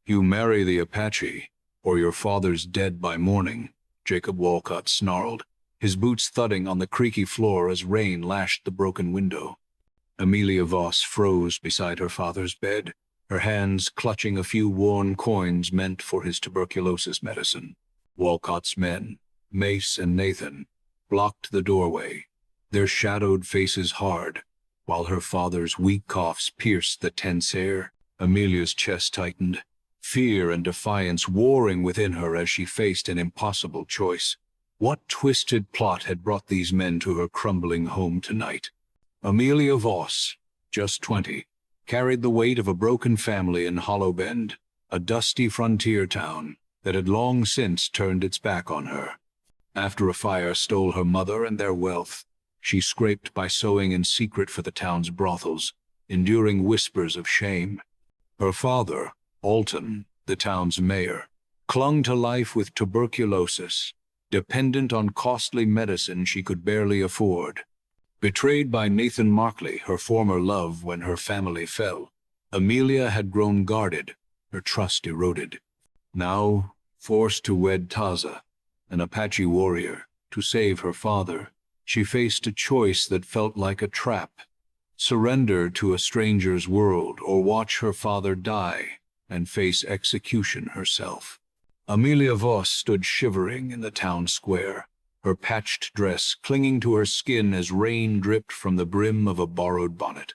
"You marry the Apache, or your father's dead by morning," Jacob Walcott snarled, his boots thudding on the creaky floor as rain lashed the broken window. Amelia Voss froze beside her father's bed, her hands clutching a few worn coins meant for his tuberculosis medicine. Walcott's men, Mace and Nathan, blocked the doorway, their shadowed faces hard, while her father's weak coughs pierced the tense air. Amelia's chest tightened, fear and defiance warring within her as she faced an impossible choice. What twisted plot had brought these men to her crumbling home tonight? Amelia Voss, just 20, carried the weight of a broken family in Hollow Bend, a dusty frontier town that had long since turned its back on her. After a fire stole her mother and their wealth, she scraped by sewing in secret for the town's brothels, enduring whispers of shame. Her father, Alton, the town's mayor, clung to life with tuberculosis, dependent on costly medicine she could barely afford. Betrayed by Nathan Markley, her former love, when her family fell, Amelia had grown guarded, her trust eroded. Now, forced to wed Taza, an Apache warrior, to save her father, she faced a choice that felt like a trap: surrender to a stranger's world, or watch her father die and face execution herself. Amelia Voss stood shivering in the town square, her patched dress clinging to her skin as rain dripped from the brim of a borrowed bonnet.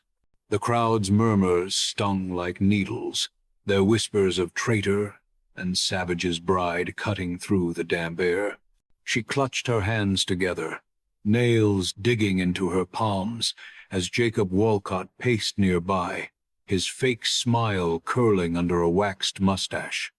The crowd's murmurs stung like needles, their whispers of traitor and savage's bride cutting through the damp air. She clutched her hands together, nails digging into her palms, as Jacob Walcott paced nearby, his fake smile curling under a waxed mustache.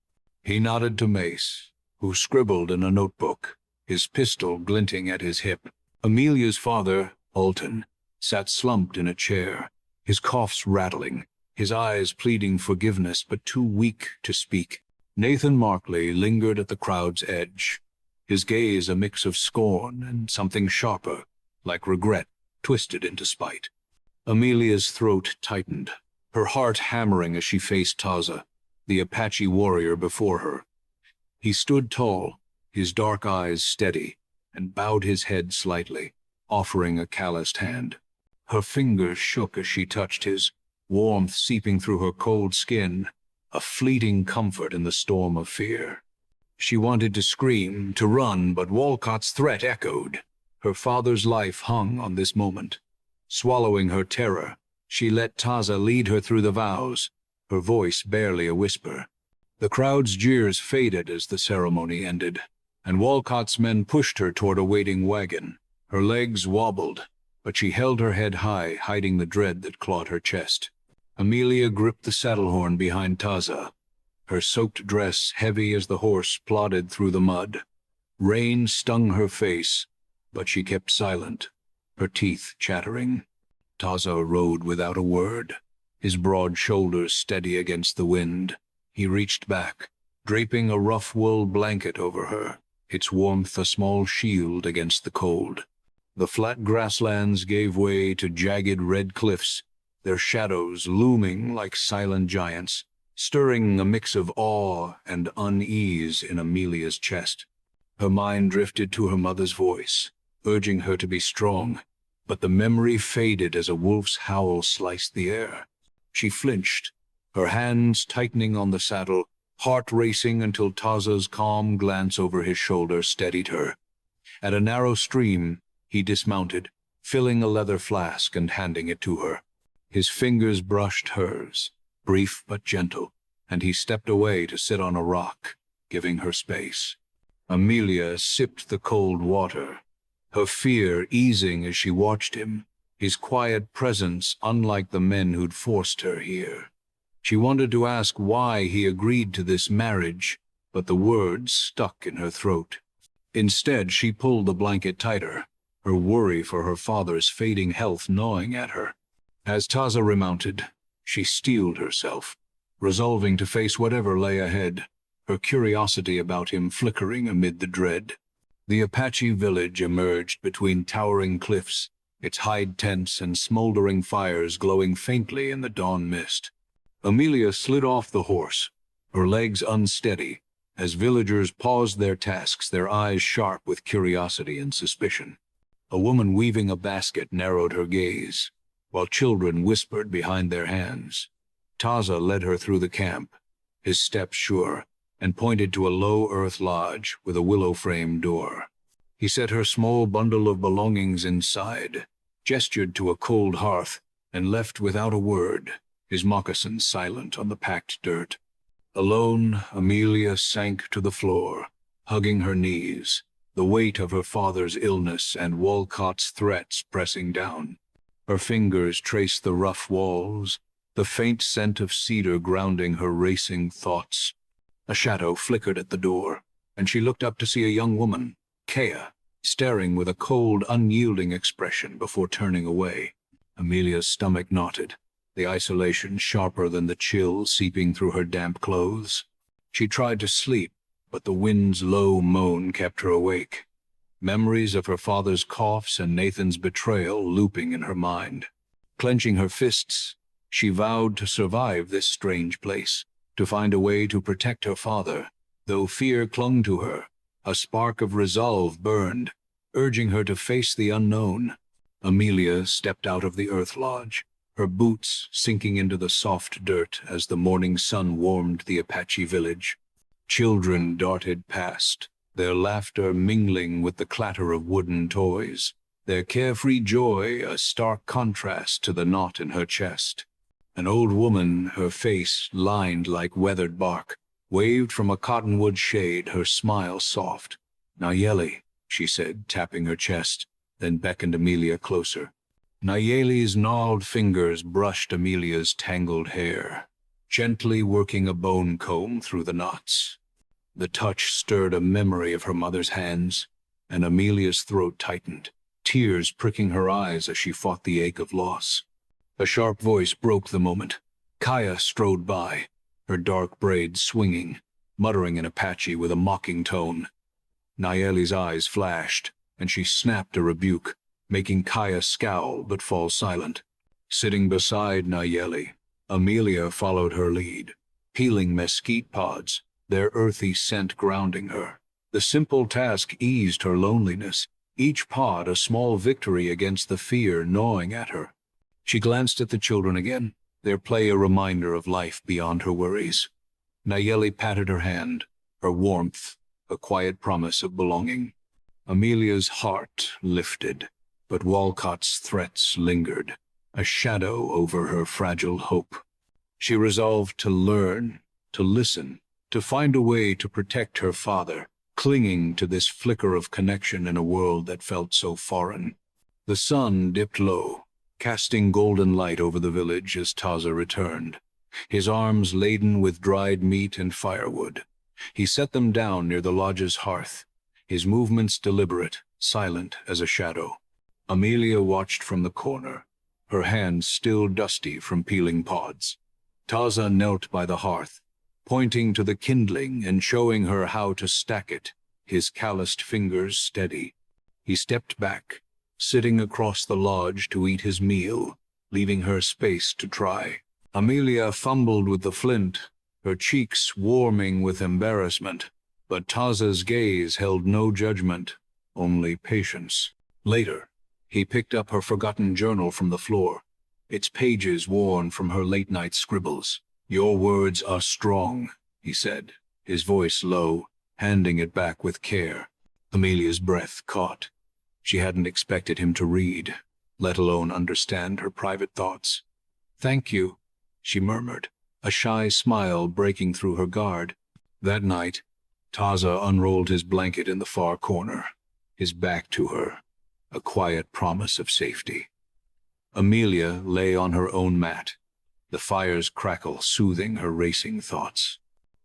He nodded to Mace, who scribbled in a notebook, his pistol glinting at his hip. Amelia's father, Alton, sat slumped in a chair, his coughs rattling, his eyes pleading forgiveness but too weak to speak. Nathan Markley lingered at the crowd's edge, his gaze a mix of scorn and something sharper, like regret, twisted into spite. Amelia's throat tightened, her heart hammering as she faced Taza, the Apache warrior before her. He stood tall, his dark eyes steady, and bowed his head slightly, offering a calloused hand. Her fingers shook as she touched his, warmth seeping through her cold skin, a fleeting comfort in the storm of fear. She wanted to scream, to run, but Walcott's threat echoed. Her father's life hung on this moment. Swallowing her terror, she let Taza lead her through the vows, her voice barely a whisper. The crowd's jeers faded as the ceremony ended, and Walcott's men pushed her toward a waiting wagon. Her legs wobbled, but she held her head high, hiding the dread that clawed her chest. Amelia gripped the saddle horn behind Taza, her soaked dress heavy as the horse plodded through the mud. Rain stung her face, but she kept silent, her teeth chattering. Taza rode without a word, his broad shoulders steady against the wind. He reached back, draping a rough wool blanket over her, its warmth a small shield against the cold. The flat grasslands gave way to jagged red cliffs, their shadows looming like silent giants, stirring a mix of awe and unease in Amelia's chest. Her mind drifted to her mother's voice, urging her to be strong, but the memory faded as a wolf's howl sliced the air. She flinched, her hands tightening on the saddle, heart racing until Taza's calm glance over his shoulder steadied her. At a narrow stream, he dismounted, filling a leather flask and handing it to her. His fingers brushed hers, brief but gentle, and he stepped away to sit on a rock, giving her space. Amelia sipped the cold water, her fear easing as she watched him, his quiet presence unlike the men who'd forced her here. She wanted to ask why he agreed to this marriage, but the words stuck in her throat. Instead, she pulled the blanket tighter, her worry for her father's fading health gnawing at her. As Taza remounted, she steeled herself, resolving to face whatever lay ahead, her curiosity about him flickering amid the dread. The Apache village emerged between towering cliffs, its hide tents and smoldering fires glowing faintly in the dawn mist. Amelia slid off the horse, her legs unsteady, as villagers paused their tasks, their eyes sharp with curiosity and suspicion. A woman weaving a basket narrowed her gaze, while children whispered behind their hands. Taza led her through the camp, his steps sure, and pointed to a low earth lodge with a willow-frame door. He set her small bundle of belongings inside, gestured to a cold hearth, and left without a word, his moccasins silent on the packed dirt. Alone, Amelia sank to the floor, hugging her knees, the weight of her father's illness and Walcott's threats pressing down. Her fingers traced the rough walls, the faint scent of cedar grounding her racing thoughts. A shadow flickered at the door, and she looked up to see a young woman, Kea, staring with a cold, unyielding expression before turning away. Amelia's stomach knotted, the isolation sharper than the chill seeping through her damp clothes. She tried to sleep, but the wind's low moan kept her awake, memories of her father's coughs and Nathan's betrayal looping in her mind. Clenching her fists, she vowed to survive this strange place, to find a way to protect her father. Though fear clung to her, a spark of resolve burned, urging her to face the unknown. Amelia stepped out of the earth lodge, her boots sinking into the soft dirt as the morning sun warmed the Apache village. Children darted past, their laughter mingling with the clatter of wooden toys, their carefree joy a stark contrast to the knot in her chest. An old woman, her face lined like weathered bark, waved from a cottonwood shade, her smile soft. "Nayeli," she said, tapping her chest, then beckoned Amelia closer. Nayeli's gnarled fingers brushed Amelia's tangled hair, gently working a bone comb through the knots. The touch stirred a memory of her mother's hands, and Amelia's throat tightened, tears pricking her eyes as she fought the ache of loss. A sharp voice broke the moment. Kaya strode by, her dark braids swinging, muttering in Apache with a mocking tone. Nayeli's eyes flashed, and she snapped a rebuke, making Kaya scowl but fall silent. Sitting beside Nayeli, Amelia followed her lead, peeling mesquite pods, their earthy scent grounding her. The simple task eased her loneliness, each pod a small victory against the fear gnawing at her. She glanced at the children again, their play a reminder of life beyond her worries. Nayeli patted her hand, her warmth a quiet promise of belonging. Amelia's heart lifted, but Walcott's threats lingered, a shadow over her fragile hope. She resolved to learn, to listen, to find a way to protect her father, clinging to this flicker of connection in a world that felt so foreign. The sun dipped low, casting golden light over the village as Taza returned, his arms laden with dried meat and firewood. He set them down near the lodge's hearth, his movements deliberate, silent as a shadow. Amelia watched from the corner, her hands still dusty from peeling pods. Taza knelt by the hearth, pointing to the kindling and showing her how to stack it, his calloused fingers steady. He stepped back, sitting across the lodge to eat his meal, leaving her space to try. Amelia fumbled with the flint, her cheeks warming with embarrassment, but Taza's gaze held no judgment, only patience. Later, he picked up her forgotten journal from the floor, its pages worn from her late-night scribbles. "Your words are strong," he said, his voice low, handing it back with care. Amelia's breath caught. She hadn't expected him to read, let alone understand her private thoughts. "Thank you," she murmured, a shy smile breaking through her guard. That night, Taza unrolled his blanket in the far corner, his back to her, a quiet promise of safety. Amelia lay on her own mat, the fire's crackle soothing her racing thoughts.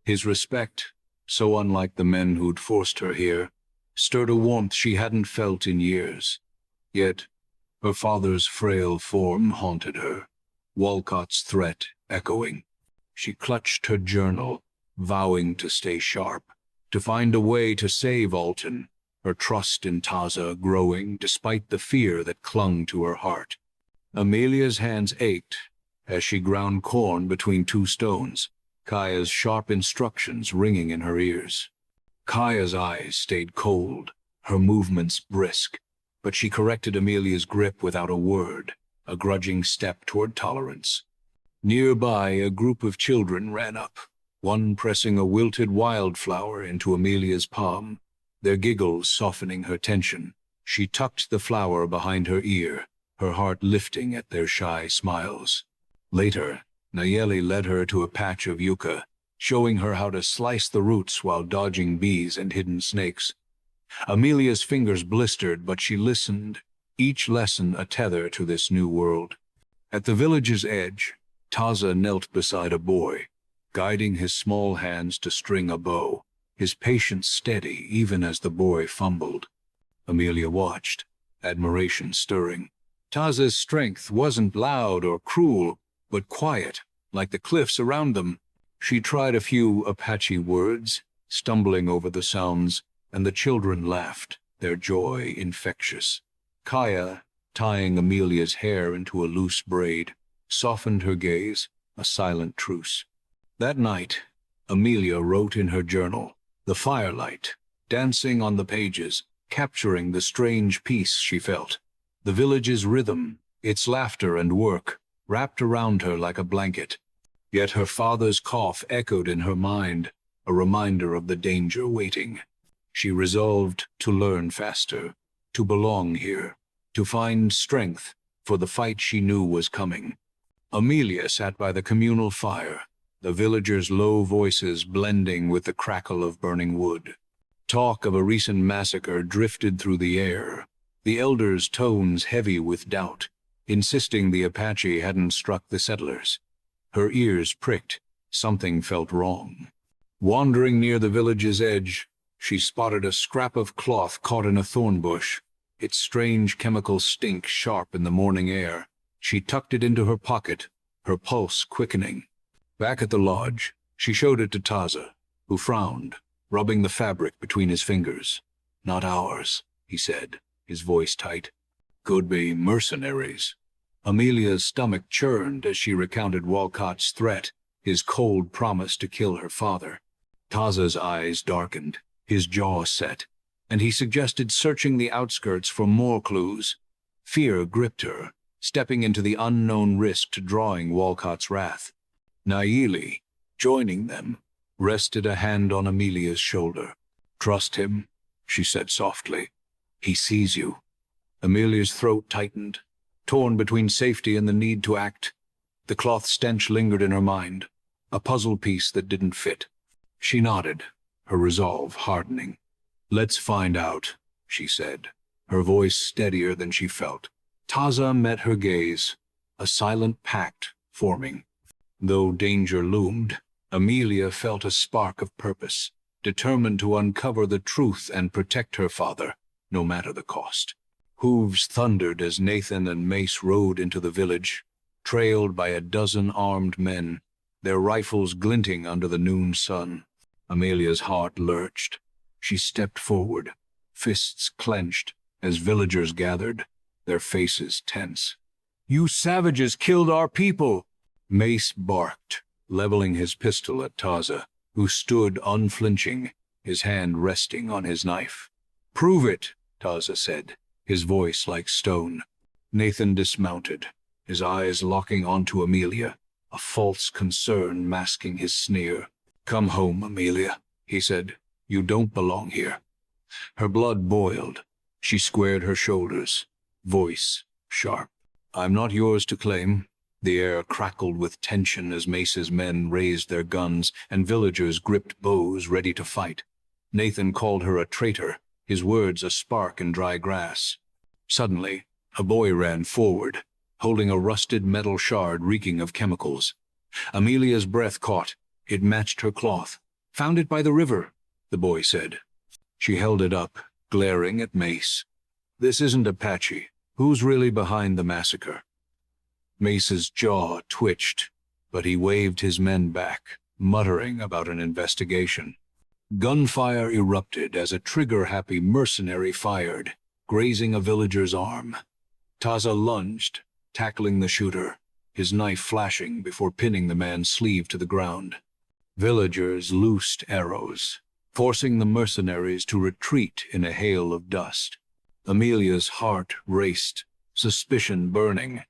His respect, so unlike the men who'd forced her here, stirred a warmth she hadn't felt in years. Yet, her father's frail form haunted her, Walcott's threat echoing. She clutched her journal, vowing to stay sharp, to find a way to save Alton, her trust in Taza growing despite the fear that clung to her heart. Amelia's hands ached as she ground corn between two stones, Kaya's sharp instructions ringing in her ears. Kaya's eyes stayed cold, her movements brisk, but she corrected Amelia's grip without a word, a grudging step toward tolerance. Nearby, a group of children ran up, one pressing a wilted wildflower into Amelia's palm, their giggles softening her tension. She tucked the flower behind her ear, her heart lifting at their shy smiles. Later, Nayeli led her to a patch of yucca, showing her how to slice the roots while dodging bees and hidden snakes. Amelia's fingers blistered, but she listened, each lesson a tether to this new world. At the village's edge, Taza knelt beside a boy, guiding his small hands to string a bow, his patience steady even as the boy fumbled. Amelia watched, admiration stirring. Taza's strength wasn't loud or cruel, but quiet, like the cliffs around them. She tried a few Apache words, stumbling over the sounds, and the children laughed, their joy infectious. Kaya, tying Amelia's hair into a loose braid, softened her gaze, a silent truce. That night, Amelia wrote in her journal, the firelight, dancing on the pages, capturing the strange peace she felt. The village's rhythm, its laughter and work, wrapped around her like a blanket. Yet her father's cough echoed in her mind, a reminder of the danger waiting. She resolved to learn faster, to belong here, to find strength for the fight she knew was coming. Amelia sat by the communal fire, the villagers' low voices blending with the crackle of burning wood. Talk of a recent massacre drifted through the air, the elders' tones heavy with doubt, insisting the Apache hadn't struck the settlers. Her ears pricked. Something felt wrong. Wandering near the village's edge, she spotted a scrap of cloth caught in a thorn bush, its strange chemical stink sharp in the morning air. She tucked it into her pocket, her pulse quickening. Back at the lodge, she showed it to Taza, who frowned, rubbing the fabric between his fingers. "Not ours," he said, his voice tight. "Could be mercenaries." Amelia's stomach churned as she recounted Walcott's threat, his cold promise to kill her father. Taza's eyes darkened, his jaw set, and he suggested searching the outskirts for more clues. Fear gripped her, stepping into the unknown risk to drawing Walcott's wrath. Nayeli, joining them, rested a hand on Amelia's shoulder. "Trust him," she said softly. "He sees you." Amelia's throat tightened, torn between safety and the need to act. The cloth stench lingered in her mind, a puzzle piece that didn't fit. She nodded, her resolve hardening. "Let's find out," she said, her voice steadier than she felt. Taza met her gaze, a silent pact forming. Though danger loomed, Amelia felt a spark of purpose, determined to uncover the truth and protect her father, no matter the cost. Hooves thundered as Nathan and Mace rode into the village, trailed by a dozen armed men, their rifles glinting under the noon sun. Amelia's heart lurched. She stepped forward, fists clenched, as villagers gathered, their faces tense. "You savages killed our people!" Mace barked, leveling his pistol at Taza, who stood unflinching, his hand resting on his knife. "Prove it," Taza said, his voice like stone. Nathan dismounted, his eyes locking onto Amelia, a false concern masking his sneer. "Come home, Amelia," he said. "You don't belong here." Her blood boiled. She squared her shoulders, voice sharp. "I'm not yours to claim." The air crackled with tension as Mace's men raised their guns and villagers gripped bows ready to fight. Nathan called her a traitor, his words a spark in dry grass. Suddenly, a boy ran forward, holding a rusted metal shard reeking of chemicals. Amelia's breath caught. It matched her cloth. "Found it by the river," the boy said. She held it up, glaring at Mace. "This isn't Apache. Who's really behind the massacre?" Mace's jaw twitched, but he waved his men back, muttering about an investigation. Gunfire erupted as a trigger-happy mercenary fired, grazing a villager's arm. Taza lunged, tackling the shooter, his knife flashing before pinning the man's sleeve to the ground. Villagers loosed arrows, forcing the mercenaries to retreat in a hail of dust. Amelia's heart raced, suspicion burning.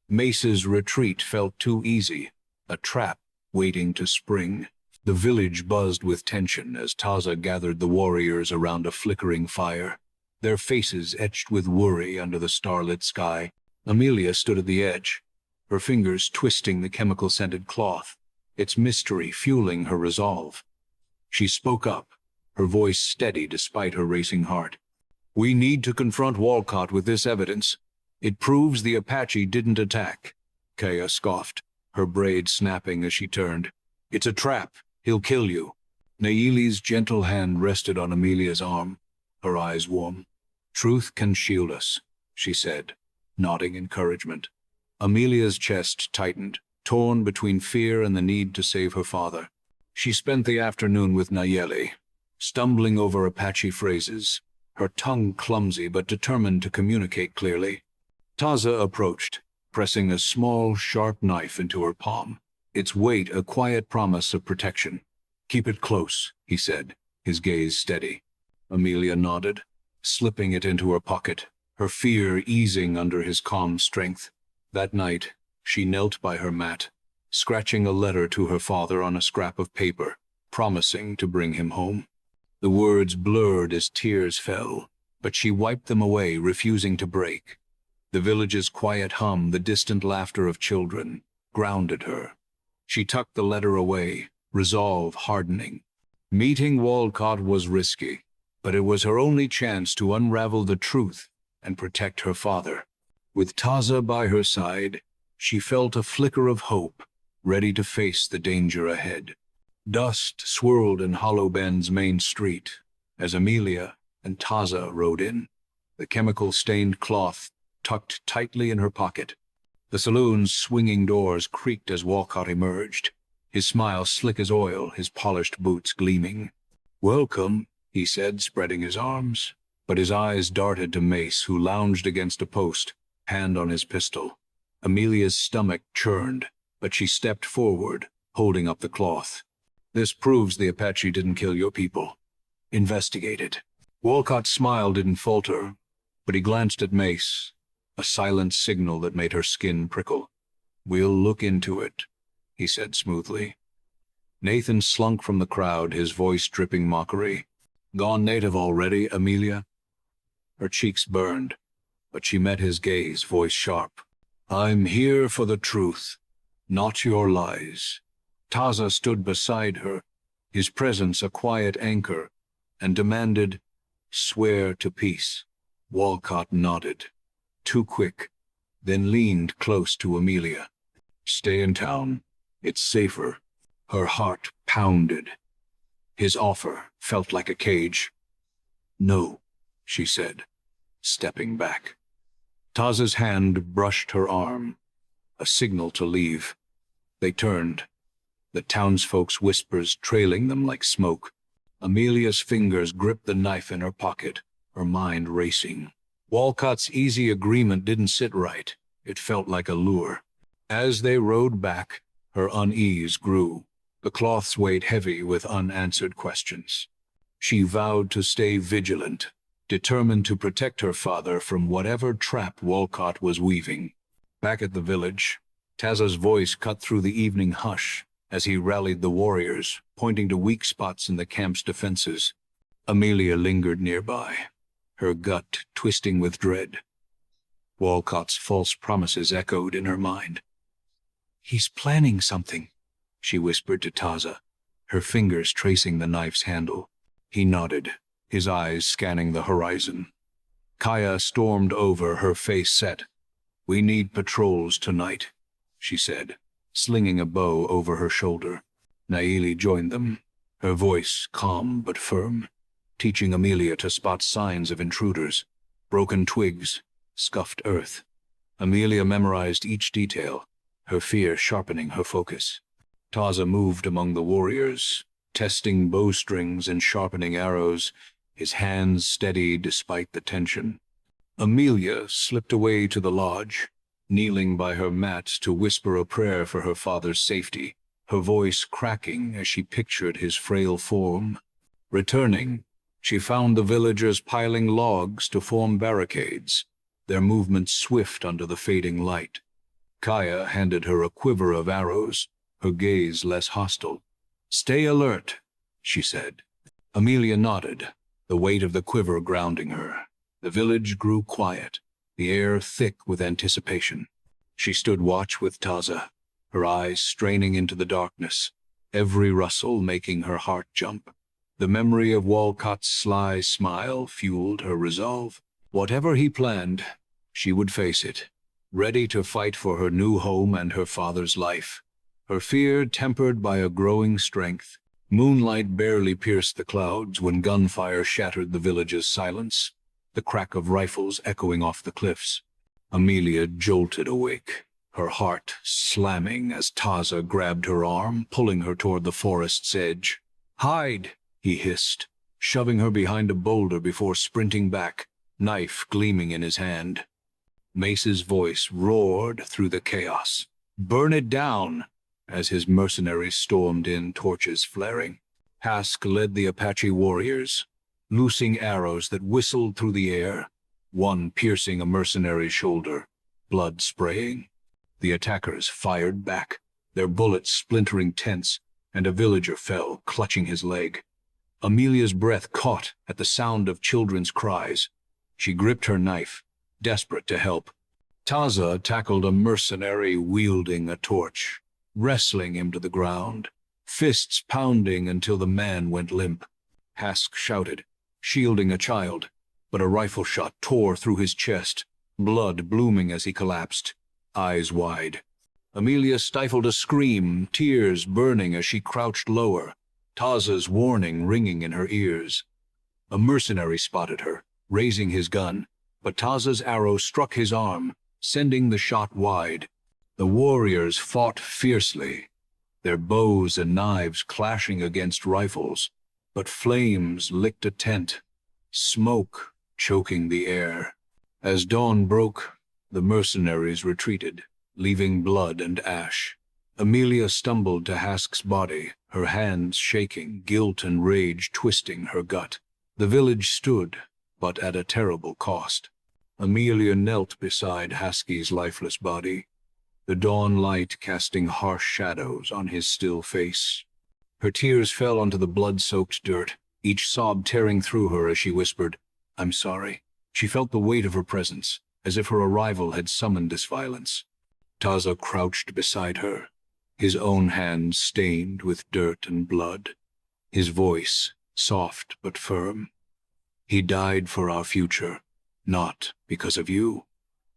Mace's retreat felt too easy, a trap waiting to spring. The village buzzed with tension as Taza gathered the warriors around a flickering fire, their faces etched with worry under the starlit sky. Amelia stood at the edge, her fingers twisting the chemical-scented cloth, its mystery fueling her resolve. She spoke up, her voice steady despite her racing heart. "We need to confront Walcott with this evidence. It proves the Apache didn't attack." Kaya scoffed, her braid snapping as she turned. "It's a trap. He'll kill you." Naili's gentle hand rested on Amelia's arm, her eyes warm. "Truth can shield us," she said, nodding encouragement. Amelia's chest tightened, torn between fear and the need to save her father. She spent the afternoon with Nayeli, stumbling over Apache phrases, her tongue clumsy but determined to communicate clearly. Taza approached, pressing a small, sharp knife into her palm, its weight a quiet promise of protection. "Keep it close," he said, his gaze steady. Amelia nodded, slipping it into her pocket, her fear easing under his calm strength. That night, she knelt by her mat, scratching a letter to her father on a scrap of paper, promising to bring him home. The words blurred as tears fell, but she wiped them away, refusing to break. The village's quiet hum, the distant laughter of children, grounded her. She tucked the letter away, resolve hardening. Meeting Walcott was risky, but it was her only chance to unravel the truth and protect her father. With Taza by her side, she felt a flicker of hope, ready to face the danger ahead. Dust swirled in Hollow Bend's main street as Amelia and Taza rode in, the chemical-stained cloth tucked tightly in her pocket. The saloon's swinging doors creaked as Walcott emerged, his smile slick as oil, his polished boots gleaming. "Welcome," he said, spreading his arms, but his eyes darted to Mace, who lounged against a post, hand on his pistol. Amelia's stomach churned, but she stepped forward, holding up the cloth. "This proves the Apache didn't kill your people. Investigate it." Walcott's smile didn't falter, but he glanced at Mace, a silent signal that made her skin prickle. "We'll look into it," he said smoothly. Nathan slunk from the crowd, his voice dripping mockery. "Gone native already, Amelia?" Her cheeks burned, but she met his gaze, voice sharp. "I'm here for the truth, not your lies." Taza stood beside her, his presence a quiet anchor, and demanded, "Swear to peace." Walcott nodded, too quick, then leaned close to Amelia. "Stay in town. It's safer." Her heart pounded. His offer felt like a cage. "No," she said, stepping back. Taza's hand brushed her arm, a signal to leave. They turned, the townsfolk's whispers trailing them like smoke. Amelia's fingers gripped the knife in her pocket, her mind racing. Walcott's easy agreement didn't sit right. It felt like a lure. As they rode back, her unease grew, the cloth's weight heavy with unanswered questions. She vowed to stay vigilant, determined to protect her father from whatever trap Walcott was weaving. Back at the village, Taza's voice cut through the evening hush as he rallied the warriors, pointing to weak spots in the camp's defenses. Amelia lingered nearby, her gut twisting with dread. Walcott's false promises echoed in her mind. "He's planning something," she whispered to Taza, her fingers tracing the knife's handle. He nodded, his eyes scanning the horizon. Kaya stormed over, her face set. "We need patrols tonight," she said, slinging a bow over her shoulder. Naili joined them, her voice calm but firm, teaching Amelia to spot signs of intruders, broken twigs, scuffed earth. Amelia memorized each detail, her fear sharpening her focus. Taza moved among the warriors, testing bowstrings and sharpening arrows, his hands steady despite the tension. Amelia slipped away to the lodge, kneeling by her mat to whisper a prayer for her father's safety, her voice cracking as she pictured his frail form. Returning, she found the villagers piling logs to form barricades, their movements swift under the fading light. Kaya handed her a quiver of arrows, her gaze less hostile. "Stay alert," she said. Amelia nodded, the weight of the quiver grounding her. The village grew quiet, the air thick with anticipation. She stood watch with Taza, her eyes straining into the darkness, every rustle making her heart jump. The memory of Walcott's sly smile fueled her resolve. Whatever he planned, she would face it, ready to fight for her new home and her father's life. Her fear tempered by a growing strength. Moonlight barely pierced the clouds when gunfire shattered the village's silence, the crack of rifles echoing off the cliffs. Amelia jolted awake, her heart slamming as Taza grabbed her arm, pulling her toward the forest's edge. "Hide!" he hissed, shoving her behind a boulder before sprinting back, knife gleaming in his hand. Mace's voice roared through the chaos. "Burn it down!" as his mercenaries stormed in, torches flaring. Hask led the Apache warriors, loosing arrows that whistled through the air, one piercing a mercenary's shoulder, blood spraying. The attackers fired back, their bullets splintering tents, and a villager fell, clutching his leg. Amelia's breath caught at the sound of children's cries. She gripped her knife, desperate to help. Taza tackled a mercenary wielding a torch, wrestling him to the ground, fists pounding until the man went limp. Hask shouted, shielding a child, but a rifle shot tore through his chest, blood blooming as he collapsed, eyes wide. Amelia stifled a scream, tears burning as she crouched lower, Taza's warning ringing in her ears. A mercenary spotted her, raising his gun, but Taza's arrow struck his arm, sending the shot wide. The warriors fought fiercely, their bows and knives clashing against rifles, but flames licked a tent, smoke choking the air. As dawn broke, the mercenaries retreated, leaving blood and ash. Amelia stumbled to Hask's body, her hands shaking, guilt and rage twisting her gut. The village stood, but at a terrible cost. Amelia knelt beside Haski's lifeless body, the dawn light casting harsh shadows on his still face. Her tears fell onto the blood-soaked dirt, each sob tearing through her as she whispered, "I'm sorry." She felt the weight of her presence, as if her arrival had summoned this violence. Taza crouched beside her, his own hands stained with dirt and blood, his voice soft but firm. "He died for our future, not because of you."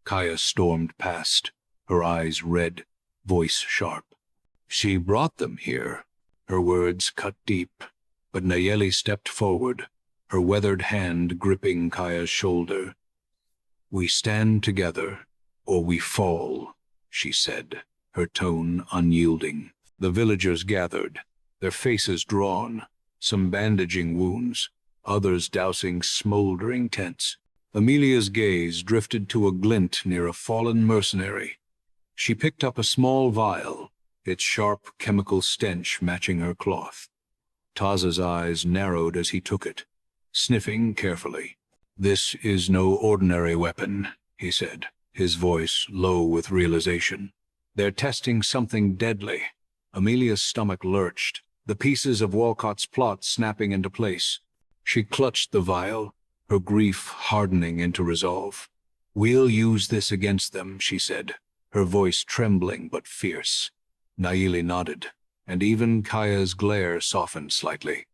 Kaya stormed past, her eyes red, voice sharp. "She brought them here." Her words cut deep, but Nayeli stepped forward, her weathered hand gripping Kaya's shoulder. "We stand together, or we fall," she said, her tone unyielding. The villagers gathered, their faces drawn, some bandaging wounds, others dousing smoldering tents. Amelia's gaze drifted to a glint near a fallen mercenary. She picked up a small vial, its sharp chemical stench matching her cloth. Taza's eyes narrowed as he took it, sniffing carefully. "This is no ordinary weapon," he said, his voice low with realization. "They're testing something deadly." Amelia's stomach lurched, the pieces of Walcott's plot snapping into place. She clutched the vial, her grief hardening into resolve. "We'll use this against them," she said, her voice trembling but fierce. Nayeli nodded, and even Kaya's glare softened slightly.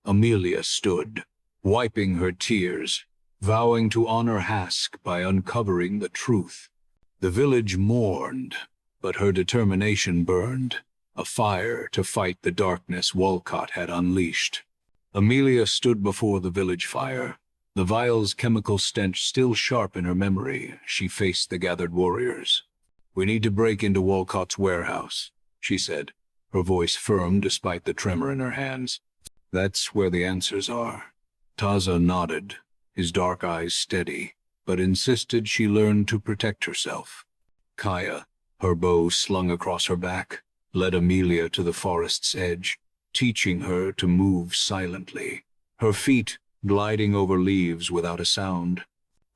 Amelia stood, wiping her tears, vowing to honor Hask by uncovering the truth. The village mourned, but her determination burned, a fire to fight the darkness Walcott had unleashed. Amelia stood before the village fire, the vial's chemical stench still sharp in her memory. She faced the gathered warriors. "We need to break into Walcott's warehouse," she said, her voice firm despite the tremor in her hands. "That's where the answers are." Taza nodded, his dark eyes steady, but insisted she learn to protect herself. Kaya, her bow slung across her back, led Amelia to the forest's edge, teaching her to move silently, her feet gliding over leaves without a sound.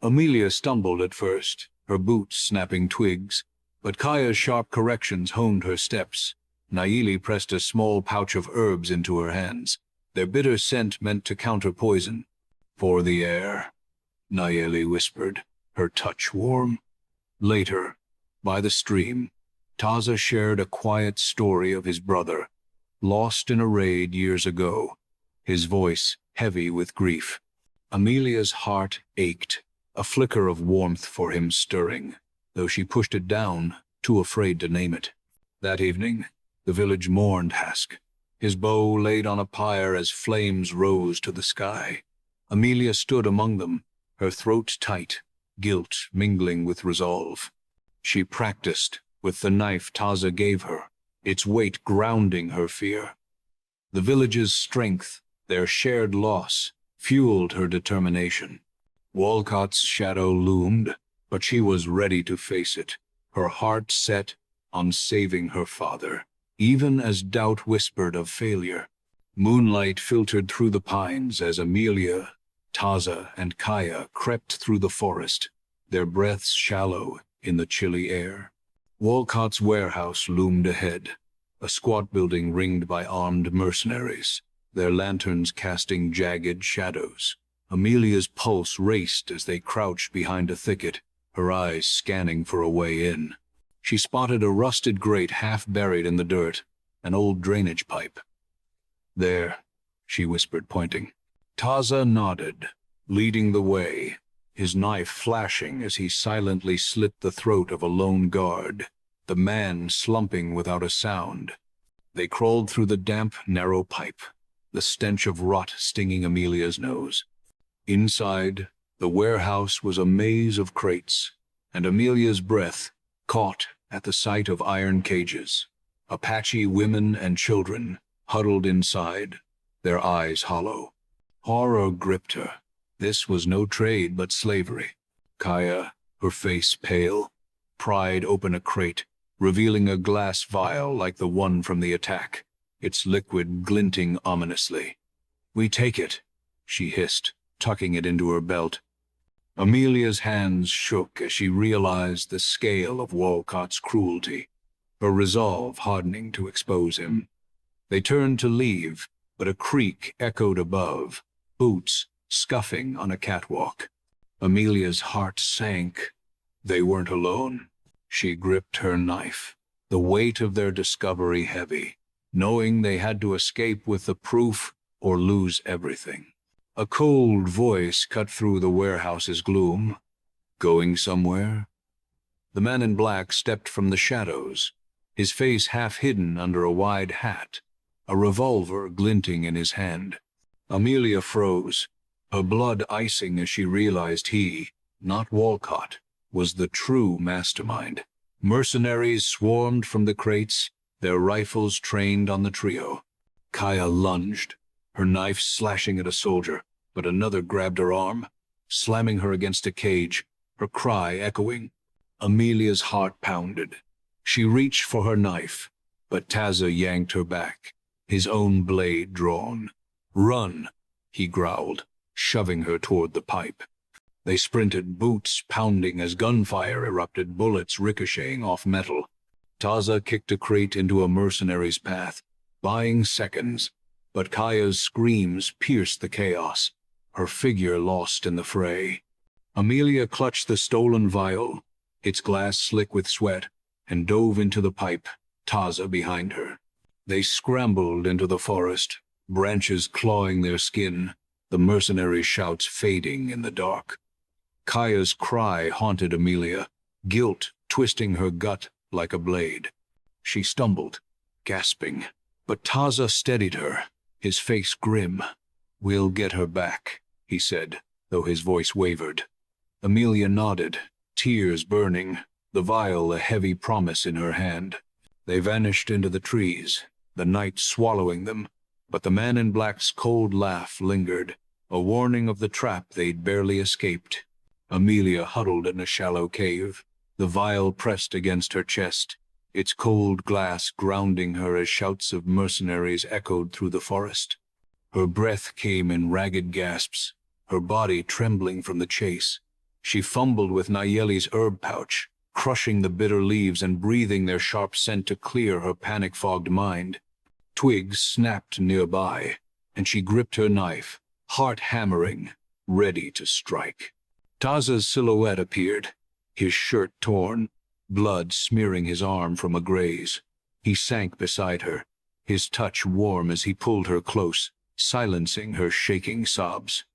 Amelia stumbled at first, her boots snapping twigs, but Kaya's sharp corrections honed her steps. Nayeli pressed a small pouch of herbs into her hands, their bitter scent meant to counter poison. "For the air," Nayeli whispered, her touch warm. Later, by the stream, Taza shared a quiet story of his brother, lost in a raid years ago, his voice heavy with grief. Amelia's heart ached, a flicker of warmth for him stirring, though she pushed it down, too afraid to name it. That evening, the village mourned Hask, his bow laid on a pyre as flames rose to the sky. Amelia stood among them, her throat tight, guilt mingling with resolve. She practiced with the knife Taza gave her, its weight grounding her fear. The village's strength, their shared loss, fueled her determination. Walcott's shadow loomed, but she was ready to face it, her heart set on saving her father, even as doubt whispered of failure. Moonlight filtered through the pines as Amelia, Taza, and Kaya crept through the forest, their breaths shallow in the chilly air. Walcott's warehouse loomed ahead, a squat building ringed by armed mercenaries, their lanterns casting jagged shadows. Amelia's pulse raced as they crouched behind a thicket, her eyes scanning for a way in. She spotted a rusted grate half buried in the dirt, an old drainage pipe. "There," she whispered, pointing. Taza nodded, leading the way, his knife flashing as he silently slit the throat of a lone guard, the man slumping without a sound. They crawled through the damp, narrow pipe, the stench of rot stinging Amelia's nose. Inside, the warehouse was a maze of crates, and Amelia's breath caught at the sight of iron cages. Apache women and children huddled inside, their eyes hollow. Horror gripped her. This was no trade but slavery. Kaya, her face pale, pried open a crate, revealing a glass vial like the one from the attack, its liquid glinting ominously. "We take it," she hissed, tucking it into her belt. Amelia's hands shook as she realized the scale of Walcott's cruelty, her resolve hardening to expose him. They turned to leave, but a creak echoed above, boots scuffing on a catwalk. Amelia's heart sank. They weren't alone. She gripped her knife, the weight of their discovery heavy, knowing they had to escape with the proof or lose everything. A cold voice cut through the warehouse's gloom. "Going somewhere?" The man in black stepped from the shadows, his face half hidden under a wide hat, a revolver glinting in his hand. Amelia froze, her blood icing as she realized he, not Walcott, was the true mastermind. Mercenaries swarmed from the crates, their rifles trained on the trio. Kaya lunged, her knife slashing at a soldier, but another grabbed her arm, slamming her against a cage, her cry echoing. Amelia's heart pounded. She reached for her knife, but Taza yanked her back, his own blade drawn. "Run," he growled, shoving her toward the pipe. They sprinted, boots pounding as gunfire erupted, bullets ricocheting off metal. Taza kicked a crate into a mercenary's path, buying seconds, but Kaya's screams pierced the chaos, her figure lost in the fray. Amelia clutched the stolen vial, its glass slick with sweat, and dove into the pipe, Taza behind her. They scrambled into the forest, branches clawing their skin, the mercenary shouts fading in the dark. Kaya's cry haunted Amelia, guilt twisting her gut like a blade. She stumbled, gasping, but Taza steadied her, his face grim. "We'll get her back," he said, though his voice wavered. Amelia nodded, tears burning, the vial a heavy promise in her hand. They vanished into the trees, the night swallowing them, but the man in black's cold laugh lingered, a warning of the trap they'd barely escaped. Amelia huddled in a shallow cave, the vial pressed against her chest, its cold glass grounding her as shouts of mercenaries echoed through the forest. Her breath came in ragged gasps, her body trembling from the chase. She fumbled with Nayeli's herb pouch, crushing the bitter leaves and breathing their sharp scent to clear her panic-fogged mind. Twigs snapped nearby, and she gripped her knife, heart hammering, ready to strike. Taza's silhouette appeared, his shirt torn, blood smearing his arm from a graze. He sank beside her, his touch warm as he pulled her close, silencing her shaking sobs.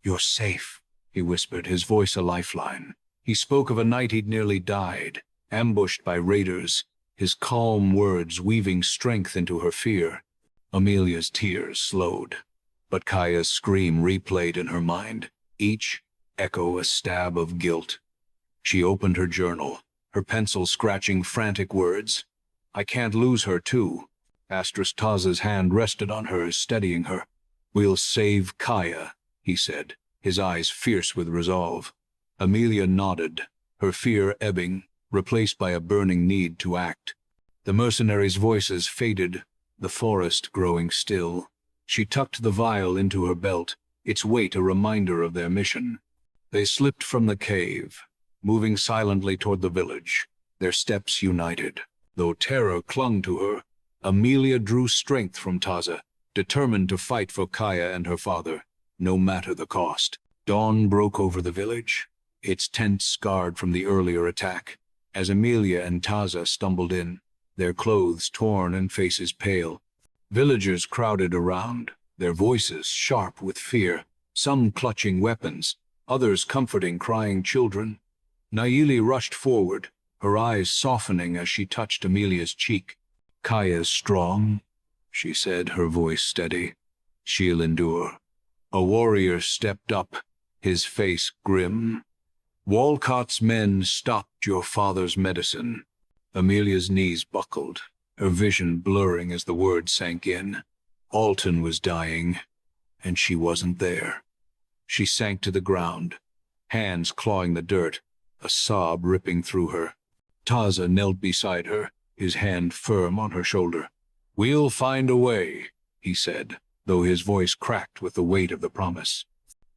"You're safe," he whispered, his voice a lifeline. He spoke of a night he'd nearly died, ambushed by raiders, his calm words weaving strength into her fear. Amelia's tears slowed, but Kaya's scream replayed in her mind, each echo a stab of guilt. She opened her journal, her pencil scratching frantic words. "I can't lose her, too." Taza's hand rested on hers, steadying her. "We'll save Kaya," he said, his eyes fierce with resolve. Amelia nodded, her fear ebbing, replaced by a burning need to act. The mercenaries' voices faded, the forest growing still. She tucked the vial into her belt, its weight a reminder of their mission. They slipped from the cave, moving silently toward the village, their steps united. Though terror clung to her, Amelia drew strength from Taza, determined to fight for Kaya and her father, no matter the cost. Dawn broke over the village, its tents scarred from the earlier attack, as Amelia and Taza stumbled in, their clothes torn and faces pale. Villagers crowded around, their voices sharp with fear, some clutching weapons, others comforting crying children. Nayeli rushed forward, her eyes softening as she touched Amelia's cheek. "Kaya's strong," she said, her voice steady. "She'll endure." A warrior stepped up, his face grim. "Walcott's men stopped your father's medicine." Amelia's knees buckled, her vision blurring as the words sank in. Alton was dying, and she wasn't there. She sank to the ground, hands clawing the dirt, a sob ripping through her. Taza knelt beside her, his hand firm on her shoulder. "We'll find a way," he said, though his voice cracked with the weight of the promise.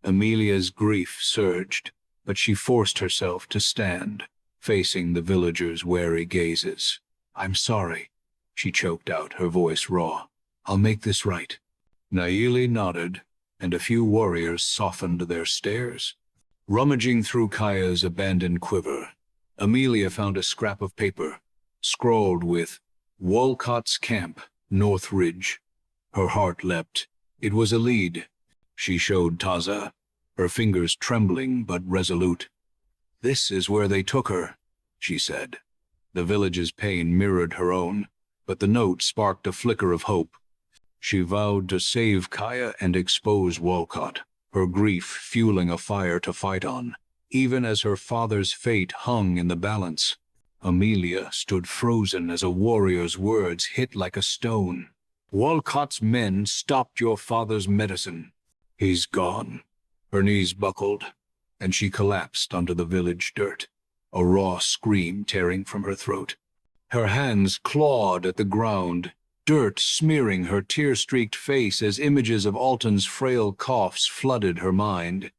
Amelia's grief surged, but she forced herself to stand, facing the villagers' wary gazes. "I'm sorry," she choked out, her voice raw. "I'll make this right." Nayeli nodded, and a few warriors softened their stares. Rummaging through Kaya's abandoned quiver, Amelia found a scrap of paper, scrawled with "Walcott's Camp, North Ridge." Her heart leapt. It was a lead. She showed Taza, her fingers trembling but resolute. "This is where they took her," she said. The village's pain mirrored her own, but the note sparked a flicker of hope. She vowed to save Kaya and expose Walcott, her grief fueling a fire to fight on, even as her father's fate hung in the balance. Amelia stood frozen as a warrior's words hit like a stone. "Walcott's men stopped your father's medicine. He's gone." Her knees buckled, and she collapsed onto the village dirt, a raw scream tearing from her throat. Her hands clawed at the ground, dirt smearing her tear-streaked face as images of Alton's frail coughs flooded her mind.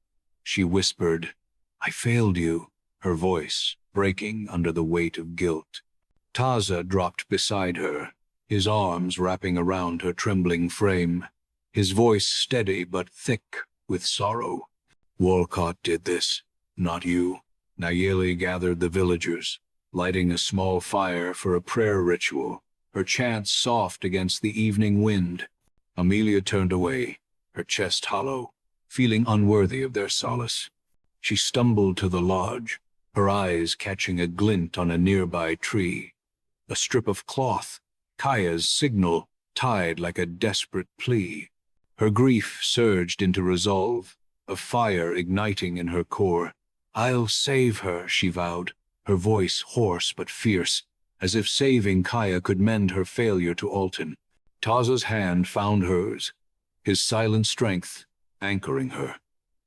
She whispered, "I failed you," her voice breaking under the weight of guilt. Taza dropped beside her, his arms wrapping around her trembling frame, his voice steady but thick with sorrow. "Walcott did this, not you." Nayeli gathered the villagers, lighting a small fire for a prayer ritual, her chants soft against the evening wind. Amelia turned away, her chest hollow, feeling unworthy of their solace. She stumbled to the lodge, her eyes catching a glint on a nearby tree. A strip of cloth, Kaya's signal, tied like a desperate plea. Her grief surged into resolve, a fire igniting in her core. "I'll save her," she vowed, her voice hoarse but fierce, as if saving Kaya could mend her failure to Alton. Taza's hand found hers, his silent strength anchoring her.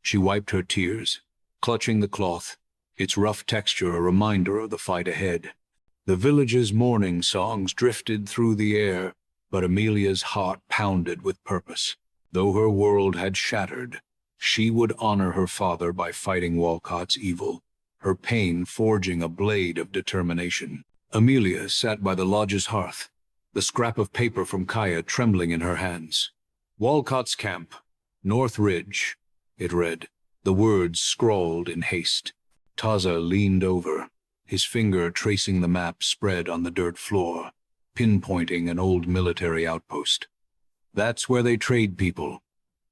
She wiped her tears, clutching the cloth, its rough texture a reminder of the fight ahead. The village's mourning songs drifted through the air, but Amelia's heart pounded with purpose. Though her world had shattered, she would honor her father by fighting Walcott's evil, her pain forging a blade of determination. Amelia sat by the lodge's hearth, the scrap of paper from Kaya trembling in her hands. Walcott's camp, North Ridge, it read, the words scrawled in haste. Taza leaned over, his finger tracing the map spread on the dirt floor, pinpointing an old military outpost. "That's where they trade people,"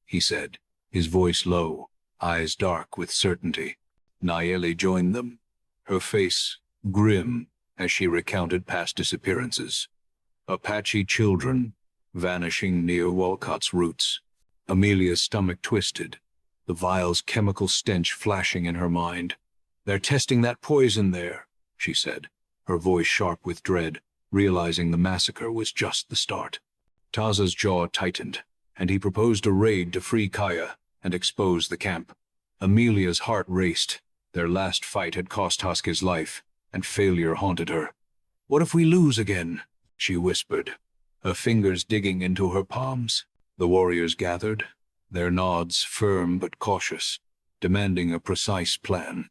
he said, his voice low, eyes dark with certainty. Nayeli joined them, her face grim as she recounted past disappearances. Apache children vanishing near Walcott's roots. Amelia's stomach twisted, the vial's chemical stench flashing in her mind. "They're testing that poison there," she said, her voice sharp with dread, realizing the massacre was just the start. Taza's jaw tightened, and he proposed a raid to free Kaya and expose the camp. Amelia's heart raced. Their last fight had cost Husk his life, and failure haunted her. "What if we lose again?" she whispered, her fingers digging into her palms. The warriors gathered, their nods firm but cautious, demanding a precise plan.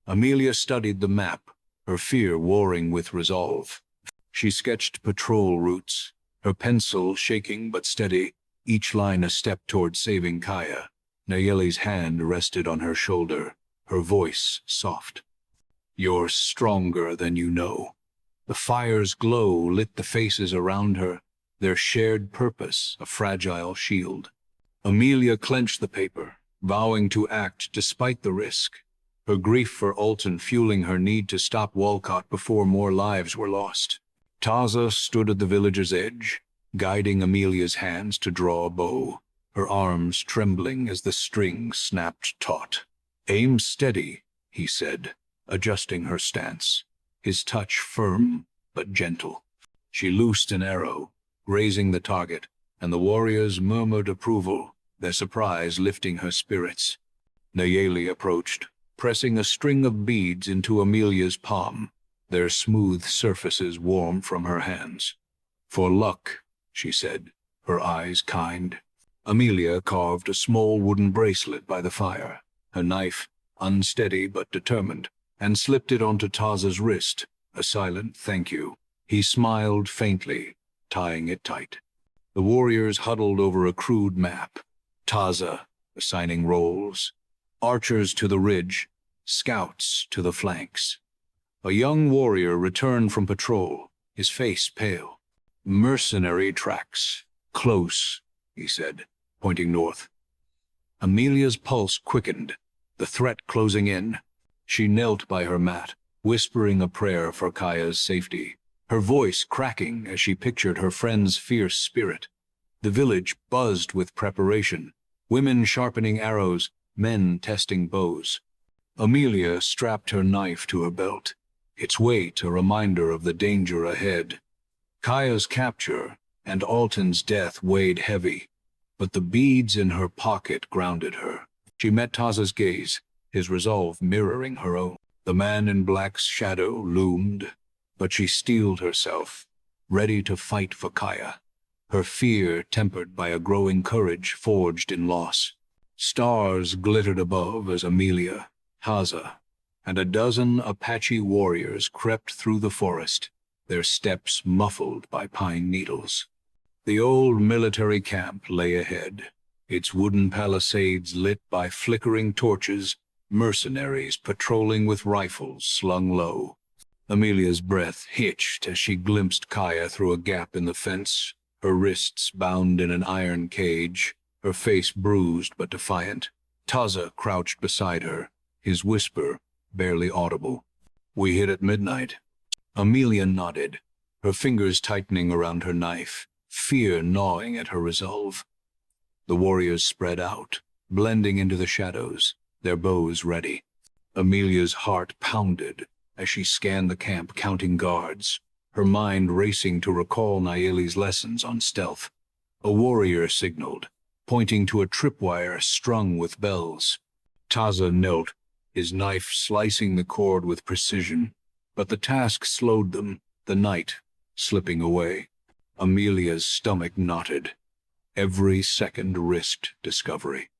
Amelia studied the map, her fear warring with resolve. She sketched patrol routes, her pencil shaking but steady, each line a step toward saving Kaya. Nayeli's hand rested on her shoulder, her voice soft. "You're stronger than you know." The fire's glow lit the faces around her, their shared purpose a fragile shield. Amelia clenched the paper, vowing to act despite the risk, her grief for Alton fueling her need to stop Walcott before more lives were lost. Taza stood at the village's edge, guiding Amelia's hands to draw a bow, her arms trembling as the string snapped taut. "Aim steady," he said, adjusting her stance, his touch firm but gentle. She loosed an arrow, grazing the target, and the warriors murmured approval, their surprise lifting her spirits. Nayeli approached, pressing a string of beads into Amelia's palm, their smooth surfaces warm from her hands. "For luck," she said, her eyes kind. Amelia carved a small wooden bracelet by the fire, her knife unsteady but determined, and slipped it onto Taza's wrist, a silent thank you. He smiled faintly, tying it tight. The warriors huddled over a crude map, Taza assigning roles, archers to the ridge, scouts to the flanks. A young warrior returned from patrol, his face pale. "Mercenary tracks. Close," he said, pointing north. Amelia's pulse quickened, the threat closing in. She knelt by her mat, whispering a prayer for Kaya's safety, her voice cracking as she pictured her friend's fierce spirit. The village buzzed with preparation, women sharpening arrows, men testing bows. Amelia strapped her knife to her belt, its weight a reminder of the danger ahead. Kaya's capture and Alton's death weighed heavy, but the beads in her pocket grounded her. She met Taza's gaze, his resolve mirroring her own. The man in black's shadow loomed, but she steeled herself, ready to fight for Kaya, her fear tempered by a growing courage forged in loss. Stars glittered above as Amelia, Taza, and a dozen Apache warriors crept through the forest, their steps muffled by pine needles. The old military camp lay ahead, its wooden palisades lit by flickering torches, mercenaries patrolling with rifles slung low. Amelia's breath hitched as she glimpsed Kaya through a gap in the fence, her wrists bound in an iron cage, her face bruised but defiant. Taza crouched beside her, his whisper barely audible. "We hit at midnight." Amelia nodded, her fingers tightening around her knife, fear gnawing at her resolve. The warriors spread out, blending into the shadows, their bows ready. Amelia's heart pounded as she scanned the camp counting guards, her mind racing to recall Nayeli's lessons on stealth. A warrior signaled, pointing to a tripwire strung with bells. Taza knelt, his knife slicing the cord with precision, but the task slowed them, the night slipping away. Amelia's stomach knotted. Every second risked discovery.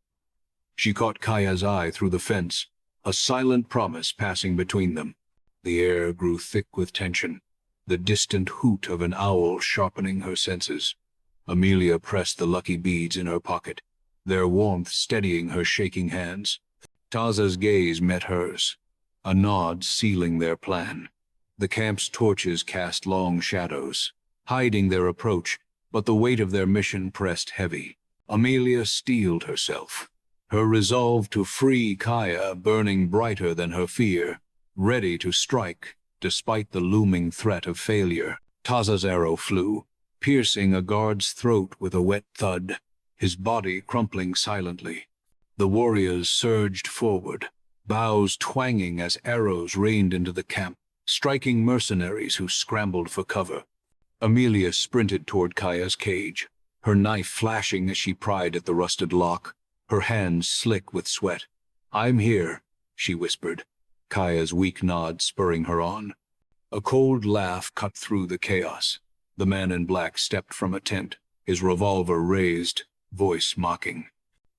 She caught Kaya's eye through the fence, a silent promise passing between them. The air grew thick with tension, the distant hoot of an owl sharpening her senses. Amelia pressed the lucky beads in her pocket, their warmth steadying her shaking hands. Taza's gaze met hers, a nod sealing their plan. The camp's torches cast long shadows, hiding their approach, but the weight of their mission pressed heavy. Amelia steeled herself, her resolve to free Kaya burning brighter than her fear, ready to strike despite the looming threat of failure. Taza's arrow flew, piercing a guard's throat with a wet thud, his body crumpling silently. The warriors surged forward, bows twanging as arrows rained into the camp, striking mercenaries who scrambled for cover. Amelia sprinted toward Kaya's cage, her knife flashing as she pried at the rusted lock, her hands slick with sweat. "I'm here," she whispered, Kaya's weak nod spurring her on. A cold laugh cut through the chaos. The man in black stepped from a tent, his revolver raised, voice mocking.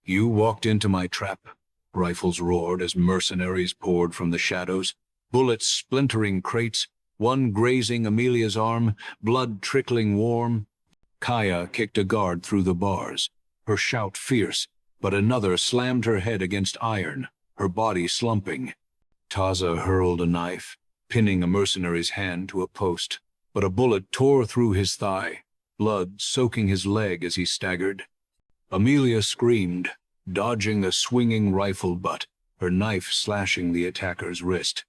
"You walked into my trap," rifles roared as mercenaries poured from the shadows, bullets splintering crates, one grazing Amelia's arm, blood trickling warm. Kaya kicked a guard through the bars, her shout fierce, but another slammed her head against iron, her body slumping. Taza hurled a knife, pinning a mercenary's hand to a post, but a bullet tore through his thigh, blood soaking his leg as he staggered. Amelia screamed, dodging a swinging rifle butt, her knife slashing the attacker's wrist.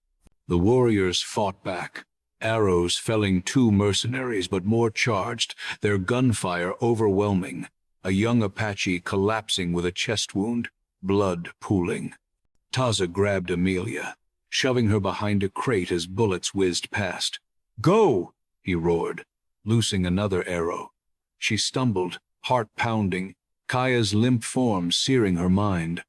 The warriors fought back, arrows felling 2 mercenaries but more charged, their gunfire overwhelming, a young Apache collapsing with a chest wound, blood pooling. Taza grabbed Amelia, shoving her behind a crate as bullets whizzed past. "Go!" he roared, loosing another arrow. She stumbled, heart pounding, Kaya's limp form searing her mind.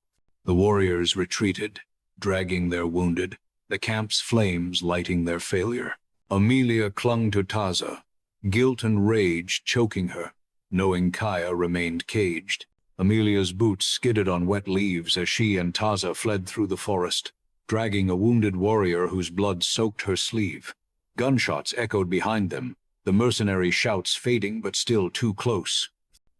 The warriors retreated, dragging their wounded, the camp's flames lighting their failure. Amelia clung to Taza, guilt and rage choking her, knowing Kaya remained caged. Amelia's boots skidded on wet leaves as she and Taza fled through the forest, dragging a wounded warrior whose blood soaked her sleeve. Gunshots echoed behind them, the mercenary shouts fading but still too close.